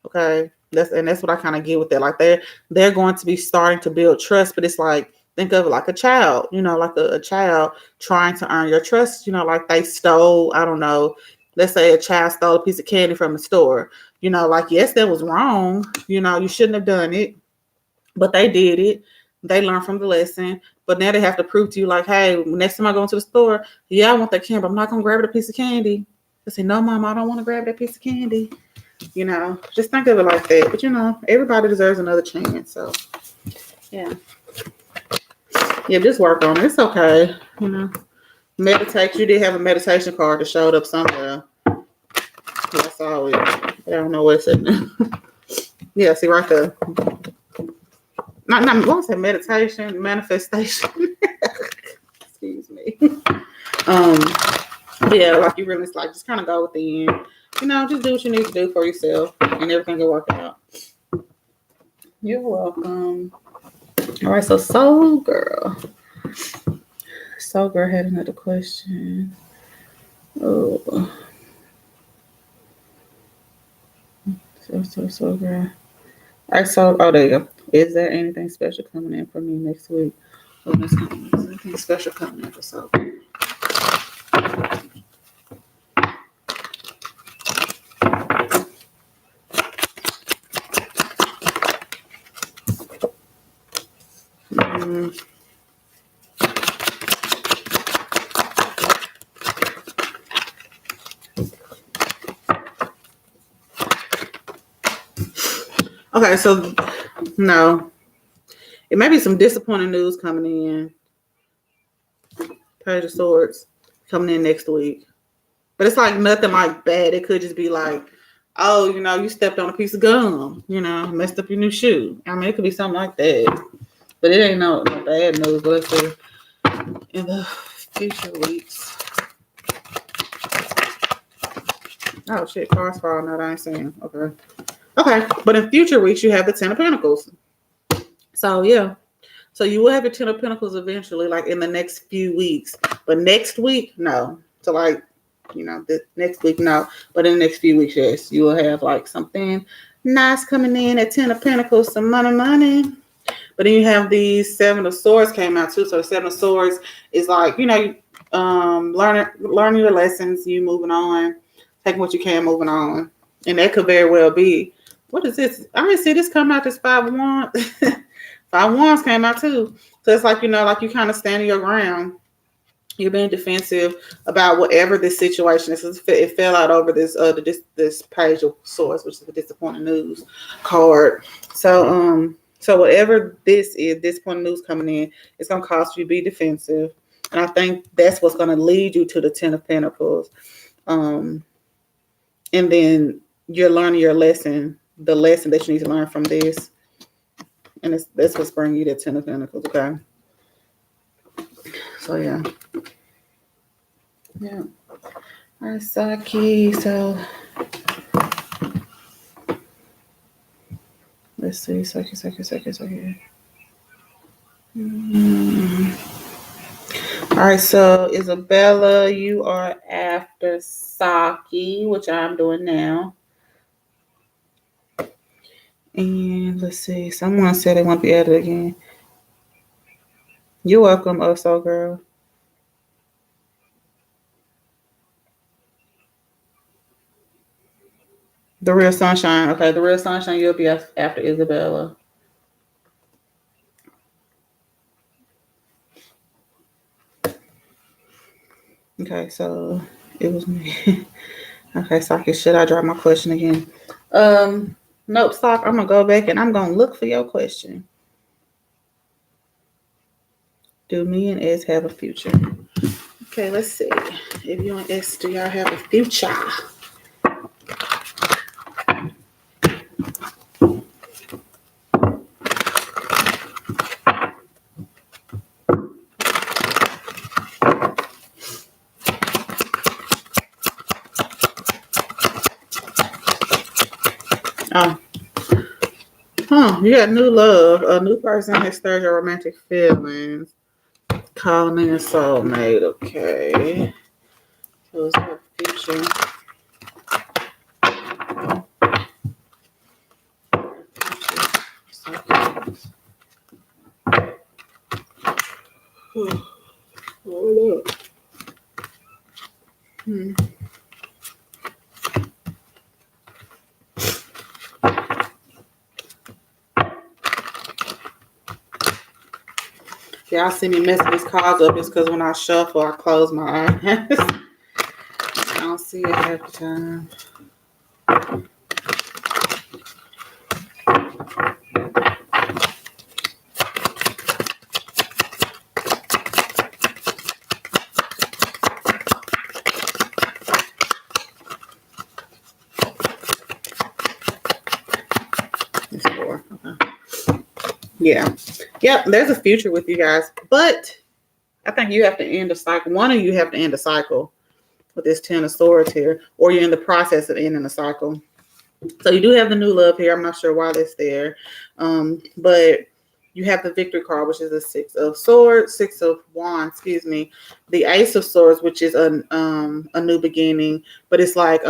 Okay, that's what I kind of get with that. Like they're going to be starting to build trust, but it's like. Think of it like a child, like a child trying to earn your trust, like they stole, I don't know, let's say a child stole a piece of candy from the store, like, yes, that was wrong. You shouldn't have done it, but they did it. They learned from the lesson, but now they have to prove to you like, hey, next time I go into the store, yeah, I want that candy, but I'm not going to grab a piece of candy. They say, no, Mom, I don't want to grab that piece of candy. Just think of it like that. But, everybody deserves another chance. So, yeah. Yeah, just work on it. It's okay. Meditate. You did have a meditation card that showed up somewhere. I saw it. I don't know what it said now. Yeah, see right there. Not what was that? Meditation, manifestation. Excuse me. Yeah, like you really like just kind of go with the end. Just do what you need to do for yourself, and everything will work out. You're welcome. All right, so Soul Girl. Soul Girl had another question. Oh. Soul Girl. All right, there you go. Is there anything special coming in for me next week? Is there anything special coming in for Soul Girl? Okay, so no. It may be some disappointing news coming in. Page of Swords coming in next week. But it's like nothing like bad. It could just be like, oh, you stepped on a piece of gum, messed up your new shoe. I mean, it could be something like that. But it ain't no bad news. But let's see. In the future weeks. Oh shit, cards falling out. I ain't saying. Okay. Okay. But in future weeks, you have the Ten of Pentacles. So yeah. So you will have your Ten of Pentacles eventually, like in the next few weeks. But next week, no. So like, the next week, no. But in the next few weeks, yes. You will have like something nice coming in at Ten of Pentacles, some money. But then you have the Seven of Swords came out too. So the Seven of Swords is like, learning your lessons, you moving on, taking what you can, moving on. And that could very well be, what is this? I didn't see this come out, this Five of Wands. Five of Wands came out too. So it's like, like you kind of standing your ground. You're being defensive about whatever this situation is. It fell out over this Page of Swords, which is the disappointing news card. So whatever this is, disappointing news coming in, it's gonna cause you to be defensive. And I think that's what's gonna lead you to the Ten of Pentacles. And then you're learning your lesson, the lesson that you need to learn from this. And that's what's bringing you to Ten of Pentacles, okay? So, yeah. Yeah. All right, Saki. So, let's see. Saki. All right, so Isabella, you are after Saki, which I'm doing now. And let's see. Someone said they want to be added again. You're welcome, also, girl. The Real Sunshine. Okay, The Real Sunshine, you'll be after Isabella. Okay, so it was me. Okay, Saki, should I drop my question again? Nope, Sock, I'm going to go back and I'm going to look for your question. Do me and S have a future? Okay, let's see. If you and S, do y'all have a future? You got new love. A new person has stirred your romantic feelings. Calling in a soulmate. Okay. So it's her future. Hold up. Y'all see me messing these cards up. It's because when I shuffle, I close my eyes. I don't see it half the time. It's 4. Okay. Yeah. Yep, there's a future with you guys. But I think you have to end a cycle. One of you have to end a cycle with this Ten of Swords here. Or you're in the process of ending a cycle. So you do have the new love here. I'm not sure why that's there. But you have the Victory card, which is the Six of Swords, Six of Wands, excuse me. The Ace of Swords, which is a new beginning. But it's like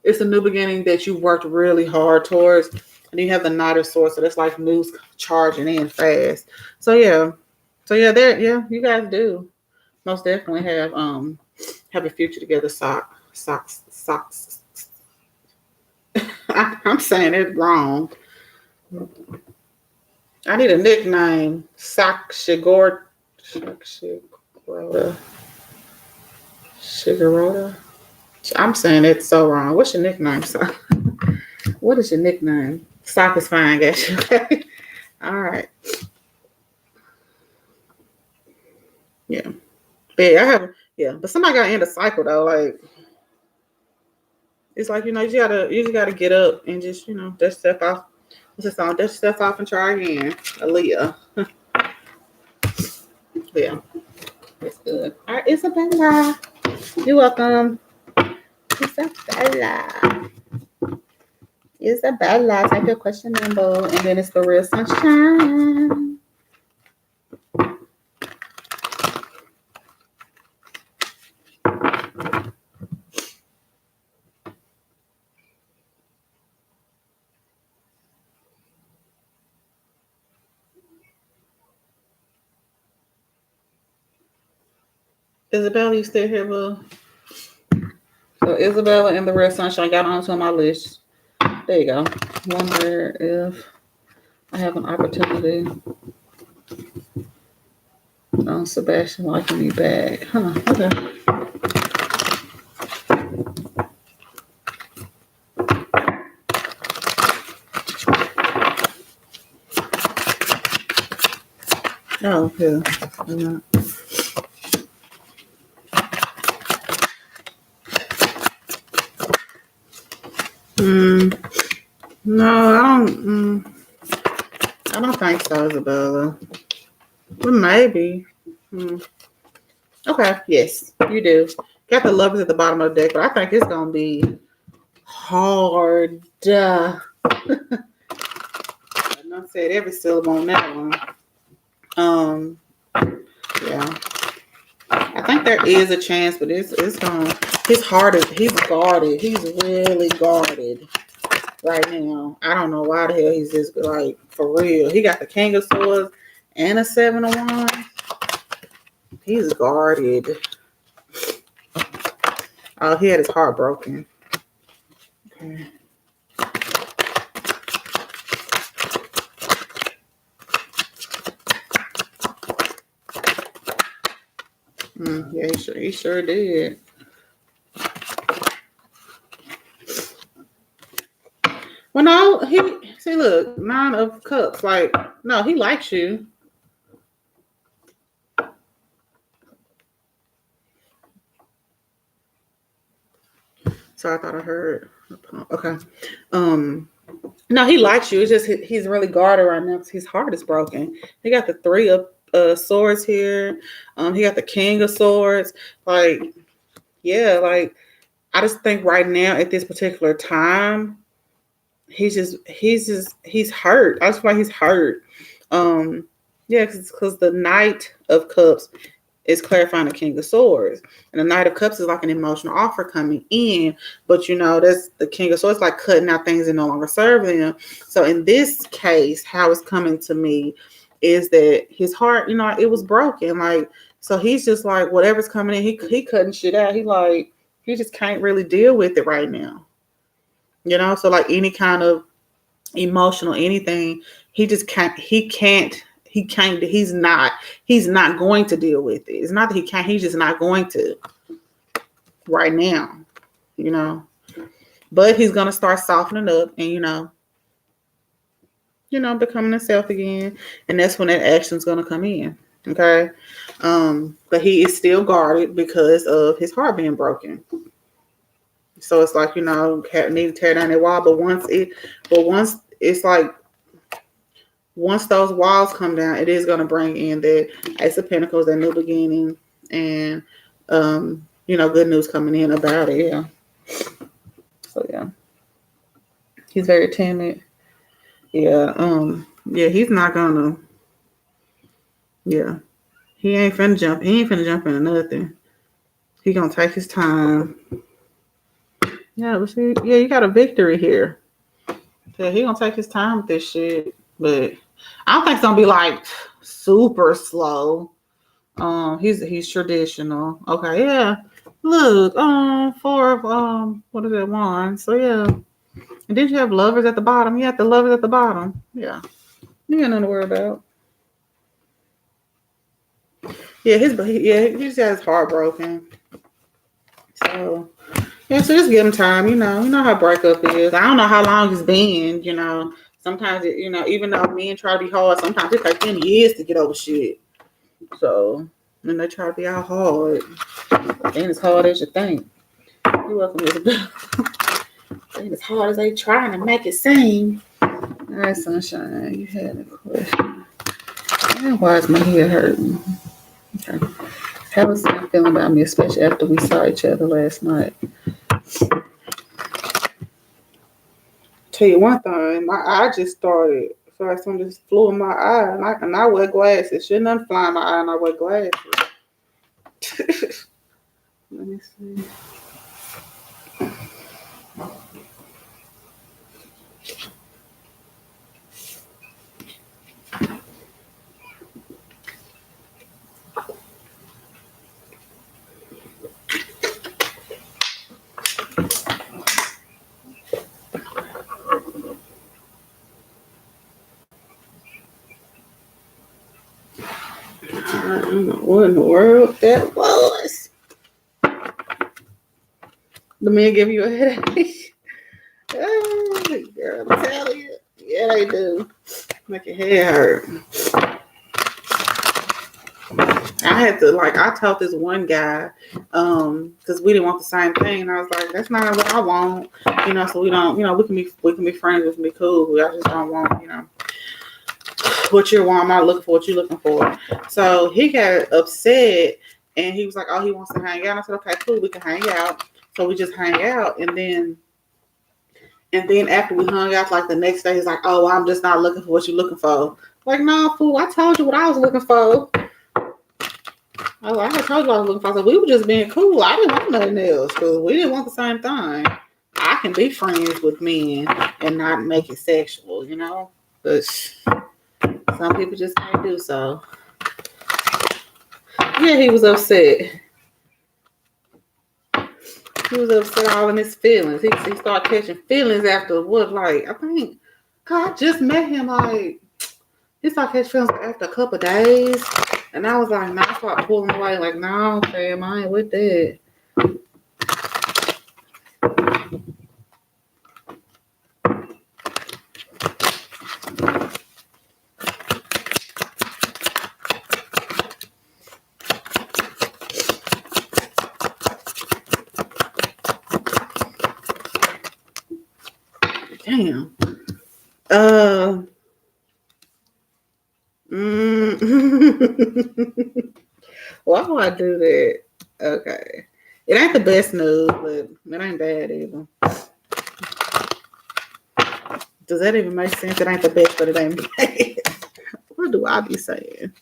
it's a new beginning that you worked really hard towards. And you have the Knight of Swords, so that's like news charging in fast. So yeah, you guys do most definitely have a future together. Socks. I'm saying it wrong. I need a nickname. Shigarota. I'm saying it so wrong. What's your nickname, Sock? What is your nickname? Sock is fine, guys. All right. Yeah. But somebody gotta end a cycle though. Like it's like, you just gotta get up and just, dust stuff off. What's the song? Dust stuff off and try again. Aaliyah. Yeah. It's good. All right, Isabella. You're welcome. Isabella. Isabella, type your question number, and then it's the real sunshine. Isabella, you still here, boo? So Isabella and the real sunshine got onto my list. There you go. Wonder if I have an opportunity. Sebastian liking me back. Huh, okay. Oh, okay. No, I don't think so, Isabella. Well, maybe. Okay, yes, you do. Got the lovers at the bottom of the deck, but I think it's gonna be hard. I said every syllable on that one. Yeah. I think there is a chance, but it's gonna. He's guarded. He's really guarded right now. I don't know why the hell he's just like for real. He got the King of Swords and a 7 of Wands. He's guarded. Oh, he had his heart broken. Okay. Yeah, he sure did. Well, no, look, 9 of Cups. Like, no, he likes you. So I thought I heard. Okay. No, he likes you. It's just he's really guarded right now because his heart is broken. He got the 3 of Swords here. He got the King of Swords. Like, yeah, like I just think right now at this particular time, he's hurt. That's why he's hurt. Yeah, because the Knight of Cups is clarifying the King of Swords. And the Knight of Cups is like an emotional offer coming in. But, that's the King of Swords, like cutting out things that no longer serve them. So in this case, how it's coming to me is that his heart, it was broken. Like, so he's just like, whatever's coming in, he cutting shit out. He just can't really deal with it right now. So like any kind of emotional anything, he just can't, he's not going to deal with it. It's not that he can't, he's just not going to right now, but he's going to start softening up and, becoming himself again. And that's when that action's going to come in. Okay. But he is still guarded because of his heart being broken. So it's like, need to tear down that wall. But once it's like, once those walls come down, it is going to bring in the Ace of Pentacles, that new beginning, and, good news coming in about it. Yeah. So, yeah. He's very timid. Yeah. Yeah, he's not going to. Yeah. He ain't finna jump. He ain't finna jump into nothing. He going to take his time. Yeah, but see, yeah, you got a victory here. Yeah, he going to take his time with this shit. But I don't think it's gonna be like super slow. He's traditional. Okay, yeah. Look, 4 of what is it, Wands? So yeah. And did you have lovers at the bottom? You had the lovers at the bottom. Yeah. You got nothing to worry about. Yeah, he just got his heart broken. So yeah, so just give him time. You know how breakup is. I don't know how long it's been. Sometimes even though men try to be hard, sometimes it takes them years to get over shit. So when they try to be out hard, it ain't as hard as you think. You're welcome, Isabel. It ain't as hard as they trying to make it seem. All right, sunshine, you had a question. And why is my head hurting? Okay. How was Sam feeling about me, especially after we saw each other last night? Tell you one thing, my eye just started. So like something just flew in my eye, and I wear glasses. Shouldn't nothing fly in my eye, and I wear glasses. Let me see. I don't know what in the world that was. The men give you a headache. Oh, girl, I'm telling you. Yeah, they do. Make your head hurt. I had to, I told this one guy, because we didn't want the same thing. And I was like, that's not what I want. So we don't, we can be friends, we can be cool. I just don't want, what you want. I'm not looking for what you're looking for. So he got upset and he was like, oh, he wants to hang out. And I said, okay, cool, we can hang out. So we just hang out, and then after we hung out, the next day, he's like, oh, I'm just not looking for what you're looking for. Like, no, fool, I told you what I was looking for. I told you what I was looking for. So we were just being cool. I didn't want nothing else because we didn't want the same thing. I can be friends with men and not make it sexual, But some people just can't do so. Yeah, he was upset. He was upset all in his feelings. He started catching feelings after I think, God, I just met him, he started catching feelings after a couple of days. And I was like, I started pulling away, no, fam, I ain't with that. Damn. Why do I do that? Okay. It ain't the best news, but it ain't bad either. Does that even make sense? It ain't the best, but it ain't bad. What do I be saying?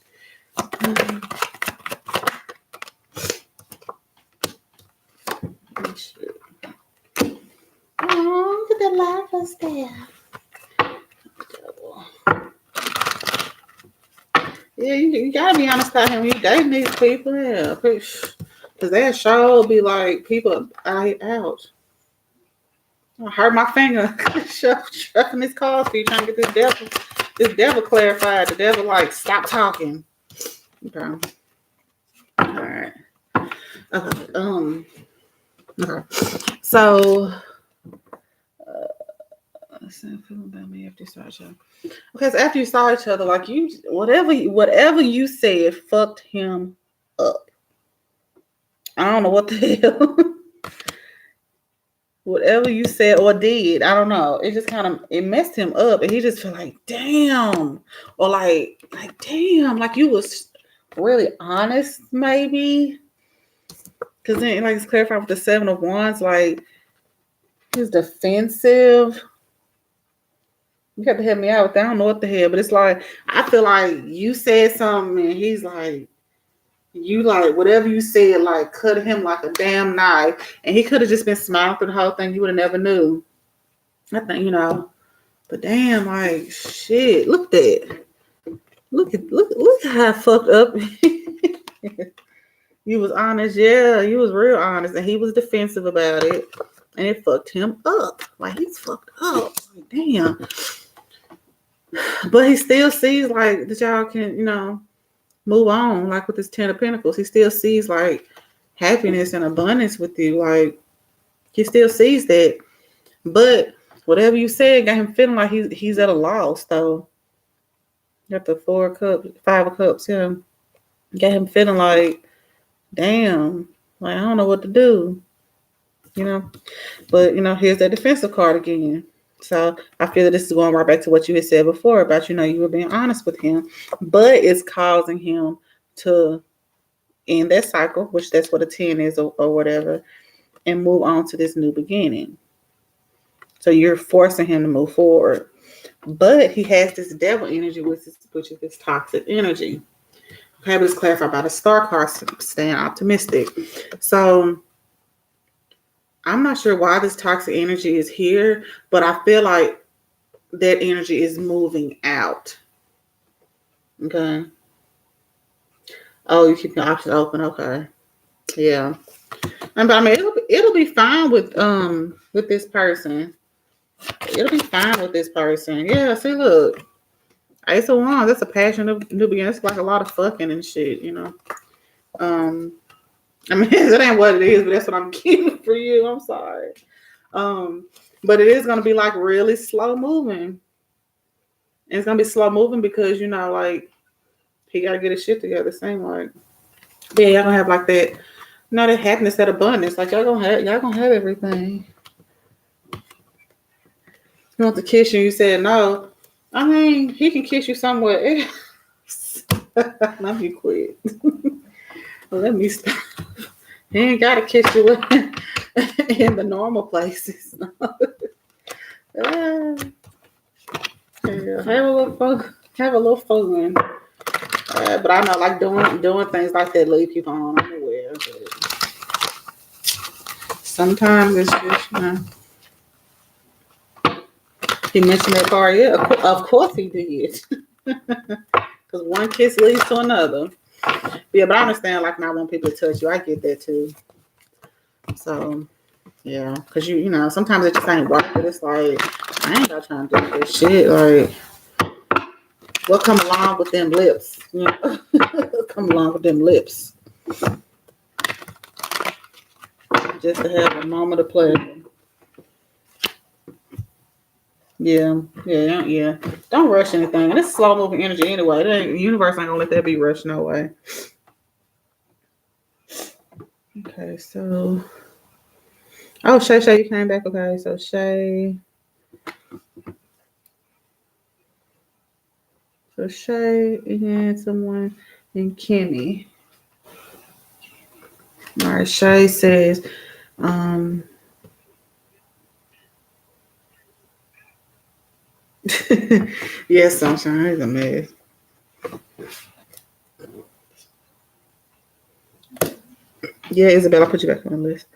Oh, look at the lava there. Yeah, you gotta be honest about him. You dating these people, yeah. Because that show be like, people, ouch. I hurt my finger shoving this coffee trying to get this devil clarified. The devil, stop talking. Okay. All right. Okay. Okay. So, about me after you saw each other. Okay, so after you saw each other, whatever you said fucked him up. I don't know what the hell. Whatever you said or did, I don't know. It just it messed him up, and he just felt like, damn, or like damn, you was really honest, maybe. Because then, it's clarified with the 7 of Wands, he's defensive. You have to help me out with that. I don't know what the hell, but it's I feel like you said something and he's whatever you said, cut him like a damn knife. And he could have just been smiling through the whole thing. You would have never knew. I think, but damn, shit, look at that. Look how fucked up. You was honest. Yeah, you was real honest. And he was defensive about it. And it fucked him up. He's fucked up. Damn. But he still sees that y'all can, move on. With this 10 of Pentacles, he still sees happiness and abundance with you. He still sees that. But whatever you said got him feeling like he's at a loss, though. Got the 5 of Cups, yeah. Got him feeling damn, I don't know what to do. But here's that defensive card again. So I feel that this is going right back to what you had said before about, you were being honest with him, but it's causing him to end that cycle, which that's what a 10 is or whatever, and move on to this new beginning. So you're forcing him to move forward. But he has this devil energy, which is this toxic energy. Okay, but it's clarified by the star card, staying optimistic. So I'm not sure why this toxic energy is here, but I feel like that energy is moving out. Okay. Oh, you keep your options open. Okay. Yeah. But I mean, it'll be fine with this person. It'll be fine with this person. Yeah. See, look, Ace of Wands. That's a passion of new beginning. It's like a lot of fucking and shit. You know. I mean, that ain't what it is, but that's what I'm keeping for you. I'm sorry. But it is gonna be like really slow moving. And it's gonna be slow moving because like he gotta get his shit together. Same like, yeah, y'all gonna have like that, that happiness, that abundance. Like y'all gonna have everything. He wants to kiss you. You said no. I mean, he can kiss you somewhere else. Let me quit. Let me stop. He ain't gotta kiss you in the normal places. Yeah, have a little fun. Have a little fun. But I know, like doing things like that leave people on unaware. Sometimes it's just, He mentioned that part. Yeah, of course he did. Because one kiss leads to another. Yeah, but I understand, like, not wanting people to touch you. I get that too. So, yeah, because you sometimes it just ain't right. But it's like, I ain't got trying to do this shit. Like, what come along with them lips? Come along with them lips. Just to have a moment of pleasure. Yeah. Don't rush anything. And it's slow moving energy anyway. The universe ain't gonna let that be rushed no way. Okay, so Shay, you came back. Okay, so Shay. So Shay and someone and Kimmy. All right, Shay says, yes, sunshine is a mess. Yeah, Isabel, I'll put you back on the list.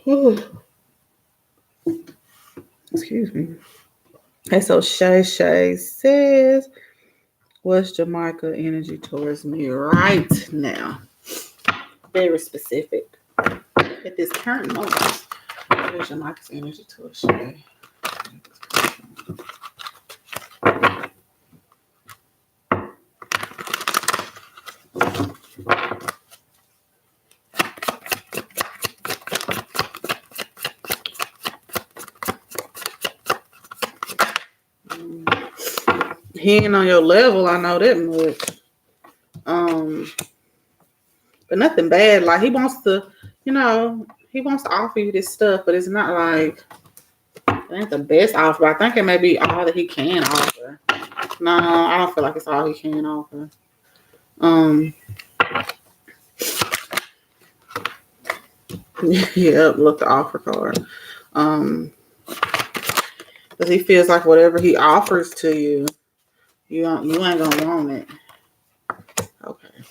Ooh. Excuse me. Okay, so Shay says, what's Jamaica energy towards me right now? Very specific. At this current moment, what is Jamaica's energy towards Shay? He ain't on your level, I know that much. But nothing bad. Like he wants to offer you this stuff, but it's not like it ain't the best offer. I think it may be all that he can offer. No, I don't feel like it's all he can offer. Yeah, look the offer card. Because he feels like whatever he offers to you, you ain't gonna want it. Okay.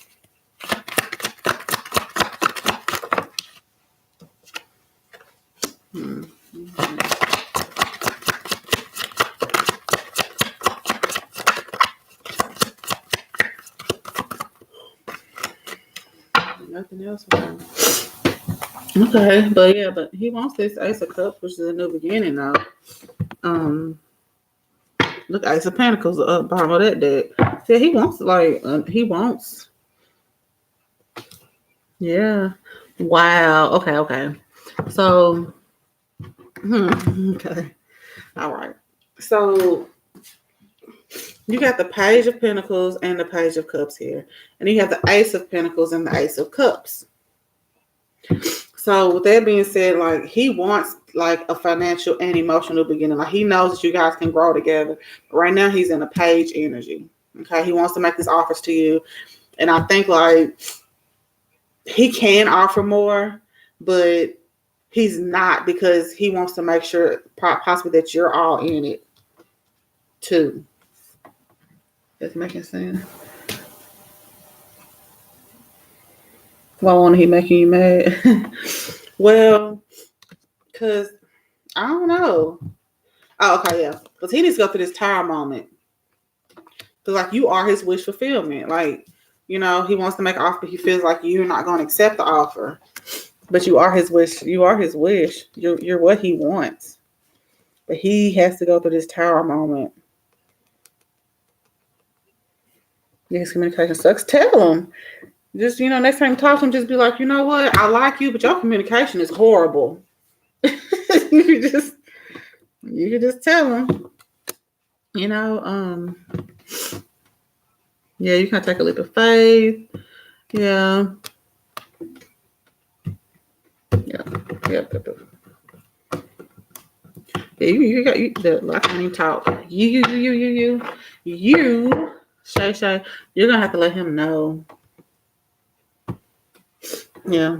Nothing else. Okay, but he wants this Ace of Cups, which is a new beginning now. Look, Ace of Pentacles up bottom of that deck. See, he wants. Yeah. Wow. Okay. So, okay. All right. So, you got the Page of Pentacles and the Page of Cups here. And you have the Ace of Pentacles and the Ace of Cups. So with that being said, like he wants like a financial and emotional beginning. Like he knows that you guys can grow together. But right now he's in a Page energy. Okay. He wants to make these offers to you. And I think like he can offer more, but he's not because he wants to make sure possibly that you're all in it too. That's making sense. Why won't he making you mad? Well, because I don't know. Oh, okay, yeah. Because he needs to go through this tower moment. Because, like, you are his wish fulfillment. Like, you know, he wants to make an offer, but he feels like you're not going to accept the offer. But you are his wish. You are his wish. You're what he wants. But he has to go through this tower moment. His communication sucks. Tell him. Just, you know, next time you talk to him, just be like, you know what? I like you, but your communication is horrible. you could just tell him. You know, yeah, you can take a leap of faith. Yeah. Yeah. Yeah, you got the like I ain't talk. You, Shay. You're gonna have to let him know. Yeah.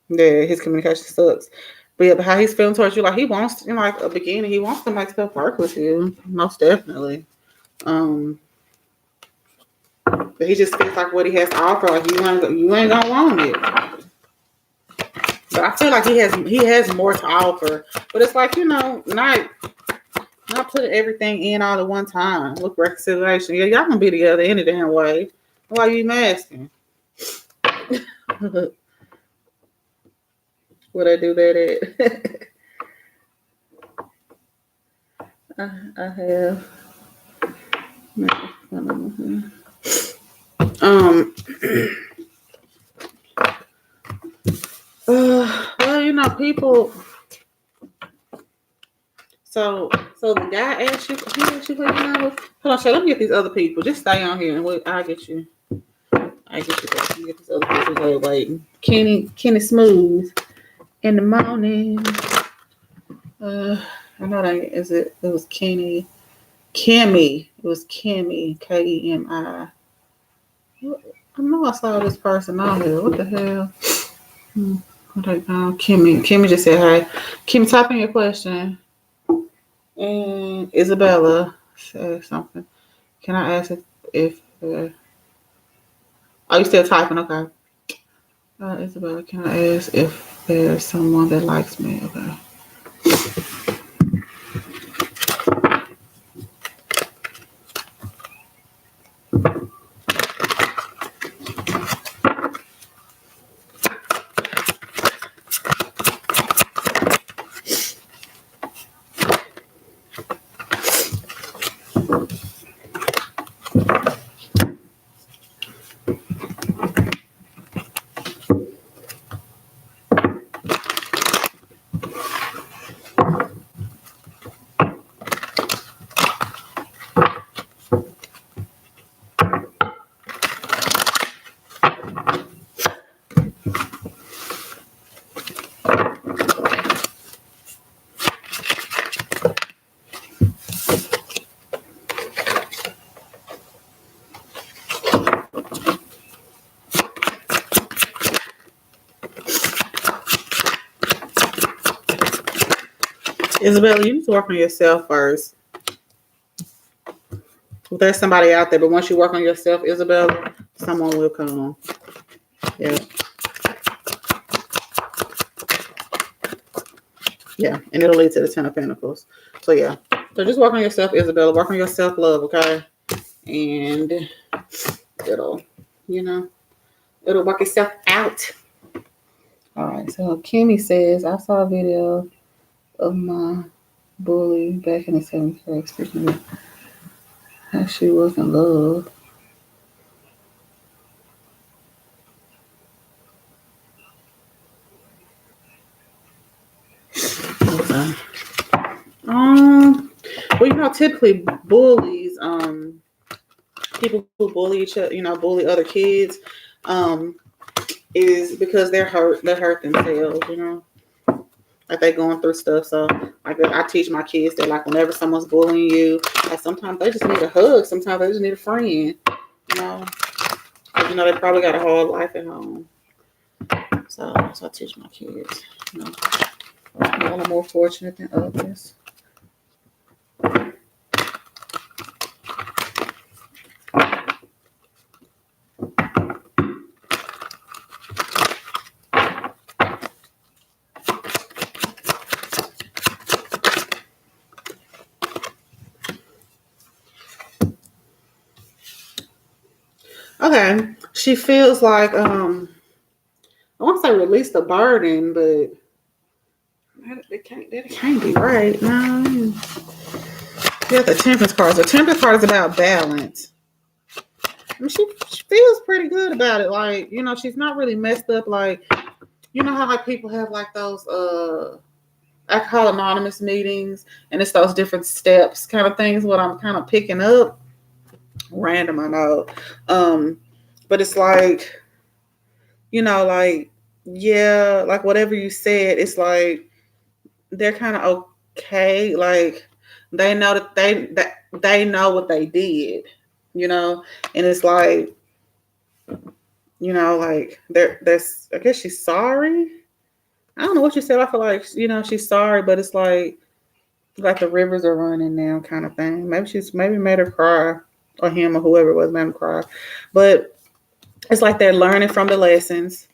Yeah, his communication sucks. But yeah, but how he's feeling towards you, like he wants in like a beginning, he wants to make stuff work with you. Most definitely. But he just feels like what he has to offer, like you ain't gonna want it. But I feel like he has more to offer. But it's like, you know, not putting everything in all at one time. Look, reconciliation. Yeah, y'all gonna be together any damn way. Why are you even asking? Would I do that at? I have. Well, you know, people. So the guy asked you. He asked you for your number. Hold on, let me get these other people. Just stay on here and wait. I'll get you. I get you back. You get these other people waiting. Kenny Smooth in the morning. I know that is it. It was Kenny. Kimmy. It was Kimmy. Kemi. I know I saw this person on here. What the hell? Kimmy just said hi. Kimmy, type in your question. And Isabella said something. Can I ask if are you still typing? Okay. Isabella, can I ask if there's someone that likes me? Okay. Isabella, you need to work on yourself first. There's somebody out there, but once you work on yourself, Isabella, someone will come. Yeah. Yeah, and it'll lead to the Ten of Pentacles. So yeah. So just work on yourself, Isabella. Work on your self-love, okay? And it'll work itself out. All right. So Kimmy says, I saw a video of my bully back in the 7th grade, speaking of how she was in love. Okay. Well, you know, typically bullies, people who bully each other, bully other kids, is because they hurt themselves, like they're going through stuff. So like I teach my kids that like whenever someone's bullying you, like sometimes they just need a hug, sometimes they just need a friend, You know, they probably got a hard life at home. So that's what I teach my kids. You know, all are more fortunate than others. Okay, she feels like I want to say release the burden, but that can't be right. No. Yeah, the Temperance card. The Temperance card is about balance. I mean, she feels pretty good about it. Like, you know, she's not really messed up. Like, you know how like people have like those alcohol anonymous meetings, and it's those different steps kind of things. What I'm kind of picking up, random, I know, but it's like, you know, like, yeah, like whatever you said, it's like they're kind of okay. Like they know that they know what they did, you know, and it's like, you know, like there's I guess she's sorry. I don't know what you said. I feel like, you know, she's sorry, but it's like the rivers are running now kind of thing. Maybe made her cry, or him, or whoever it was made him cry. But it's like they're learning from the lessons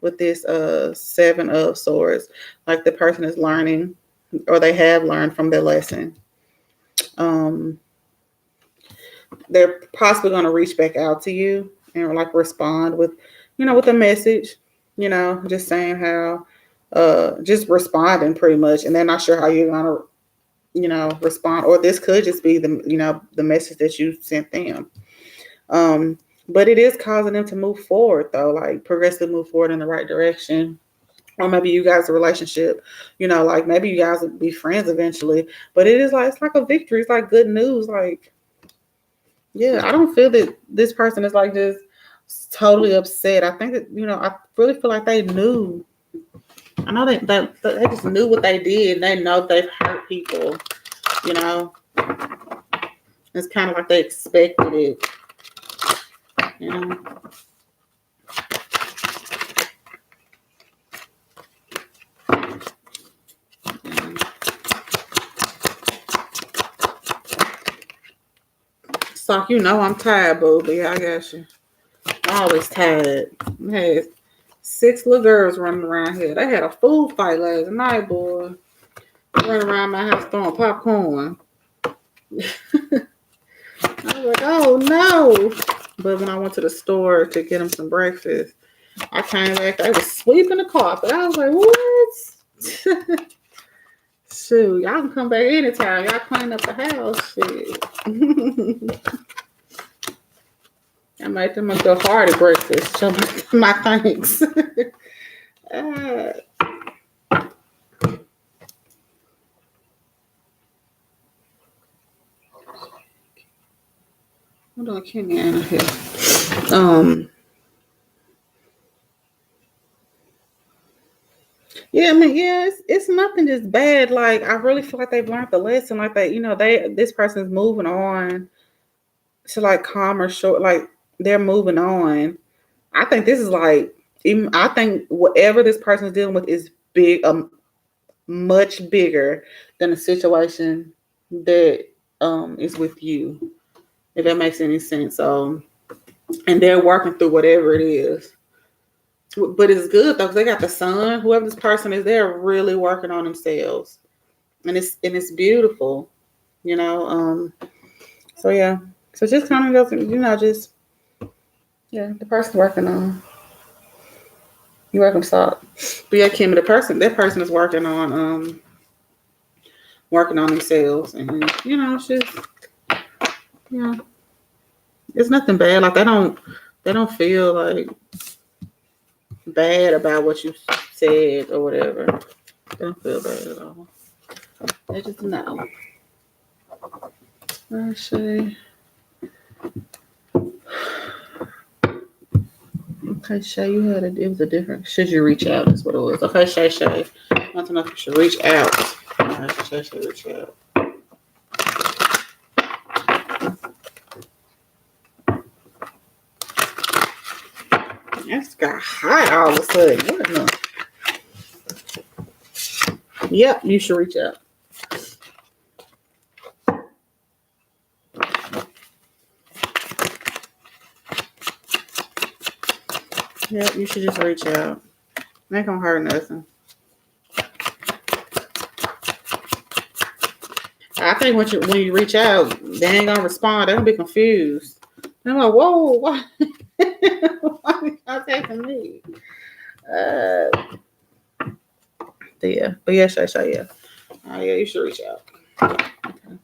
with this Seven of Swords. Like the person is learning, or they have learned from their lesson. They're possibly going to reach back out to you and like respond with, you know, with a message, you know, just saying how, just responding pretty much. And they're not sure how you're going to, you know, respond, or this could just be the, you know, the message that you sent them. But it is causing them to move forward though, like progressively move forward in the right direction. Or maybe you guys' a relationship, you know, like maybe you guys would be friends eventually, but it is like, it's like a victory. It's like good news. Like, yeah, I don't feel that this person is like just totally upset. I think that, you know, I really feel like they knew. I know that they just knew what they did. And they know they've hurt people, you know. It's kind of like they expected it, you know. It's like, you know, I'm tired, boo, but yeah, I got you. I'm always tired. I had 6 little girls running around here. They had a food fight last night, boy. Running around my house throwing popcorn. I was like, oh no. But when I went to the store to get them some breakfast, I came back. They was sweeping the carpet. I was like, what? Shoot, y'all can come back anytime. Y'all clean up the house. Shit. I made them a good hearty breakfast. Show my thanks. Hold on, Kenny in here. Yeah, I mean, yeah, it's nothing just bad. Like I really feel like they've learned the lesson. Like that, you know, this person's moving on to like calmer short. Like they're moving on. I think this is like, even I think whatever this person is dealing with is big, much bigger than the situation that is with you. If that makes any sense. And they're working through whatever it is. But it's good though, because they got the sun. Whoever this person is, they're really working on themselves, and it's beautiful, you know. So yeah, so just kind of goes, you know, just yeah, the person working on. You welcome, stop. But yeah, Kim, that person is working on themselves, and you know, it's just yeah, it's nothing bad. Like they don't feel like bad about what you said or whatever. They don't feel bad at all. They just know. Let's see. Okay, Shay, it was a different. Should you reach out? That's what it was. Okay, Shay. I want to know if you should reach out. All right, Shay, reach out. It's got hot all of a sudden. What in the... Yep, you should reach out. Yep, you should just reach out. Ain't gonna hurt nothing. I think when you reach out, they ain't gonna respond. They're gonna be confused. They're like, whoa, why? Why are you contacting me? But yeah, Shay, yeah. Oh yeah, you should reach out. Okay.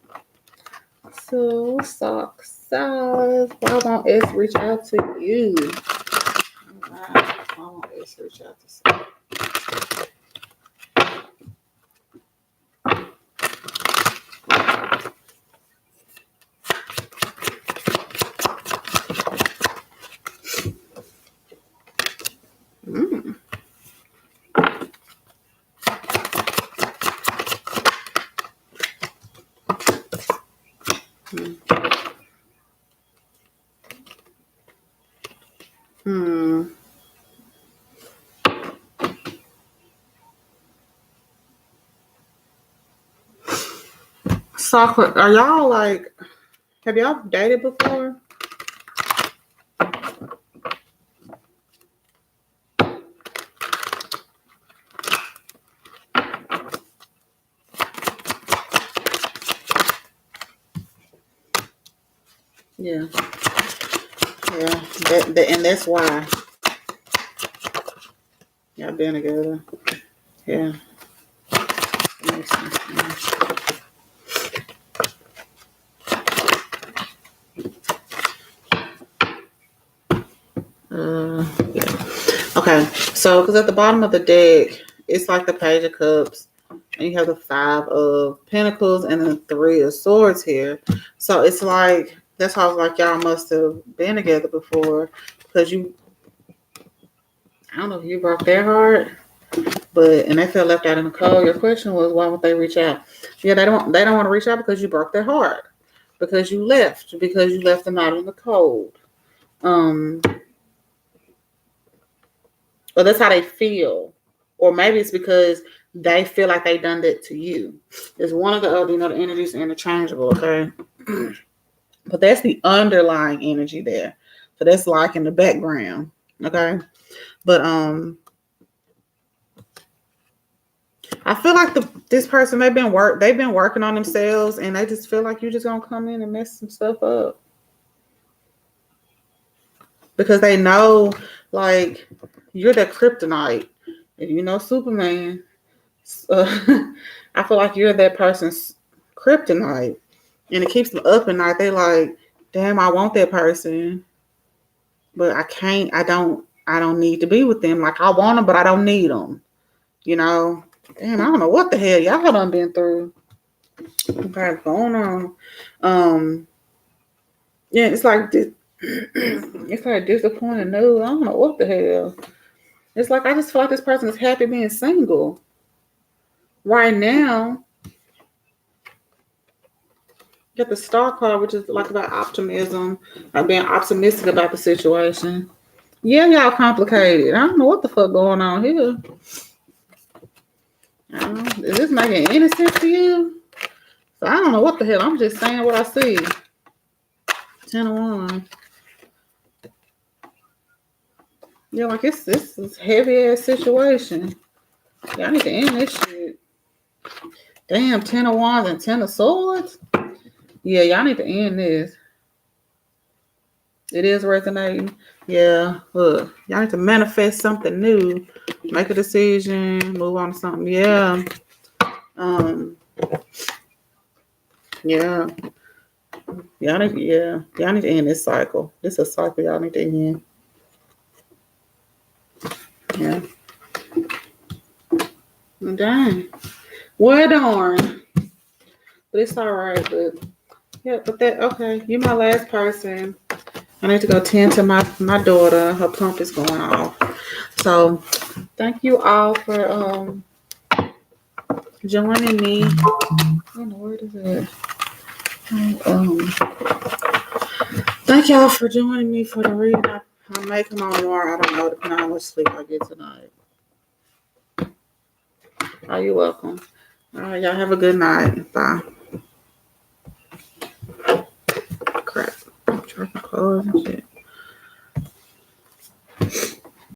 So sock size. Why won't S reach out to you? Why won't S reach out to you? Soccer, are y'all like, have y'all dated before? Yeah. Yeah. And that's why y'all been together. Yeah. That makes sense. Yeah. Okay. So, because at the bottom of the deck, it's like the Page of Cups. And you have the 5 of Pentacles and the 3 of Swords here. So it's like, that's how I was like, y'all must have been together before. Because I don't know if you broke their heart, and they felt left out in the cold. Your question was, why won't they reach out? Yeah, they don't want to reach out because you broke their heart. Because you left them out in the cold. Or that's how they feel. Or maybe it's because they feel like they done that to you. It's one or the other. The energies are interchangeable, okay? But that's the underlying energy there. So that's like in the background, okay? But I feel like this person, they've been working on themselves, and they just feel like you're just gonna come in and mess some stuff up. Because they know, like, you're the kryptonite. If you know Superman, I feel like you're that person's kryptonite. And it keeps them up at night. They like, damn, I want that person. But I can't, I don't need to be with them. Like, I want them, but I don't need them. You know? Damn, I don't know what the hell y'all done been through. Okay, going on. Yeah, it's like this. It's like disappointing news. I don't know what the hell. It's like I just feel like this person is happy being single. Right now, you got the Star card, which is like about optimism, like being optimistic about the situation. Yeah, y'all complicated. I don't know what the fuck going on here. Is this making any sense to you? So I don't know what the hell. I'm just saying what I see. 10 of Wands. Yeah, like this is heavy ass situation. Y'all need to end this shit. Damn, 10 of Wands and 10 of Swords. Yeah, y'all need to end this. It is resonating. Yeah, look, y'all need to manifest something new. Make a decision, move on to something. Yeah. Yeah. Y'all need to end this cycle. This is a cycle y'all need to end. Yeah. Dang. Well, darn. But it's all right. But yeah, okay. You're my last person. I need to go tend to my daughter. Her pump is going off. So thank you all for joining me. I don't know where it is. Thank y'all for joining me for the reading. I may come on tomorrow. I don't know. Depending on how much sleep I get tonight. Oh, you're welcome. All right, y'all have a good night. Bye. Crap. I'm trying to close and shit.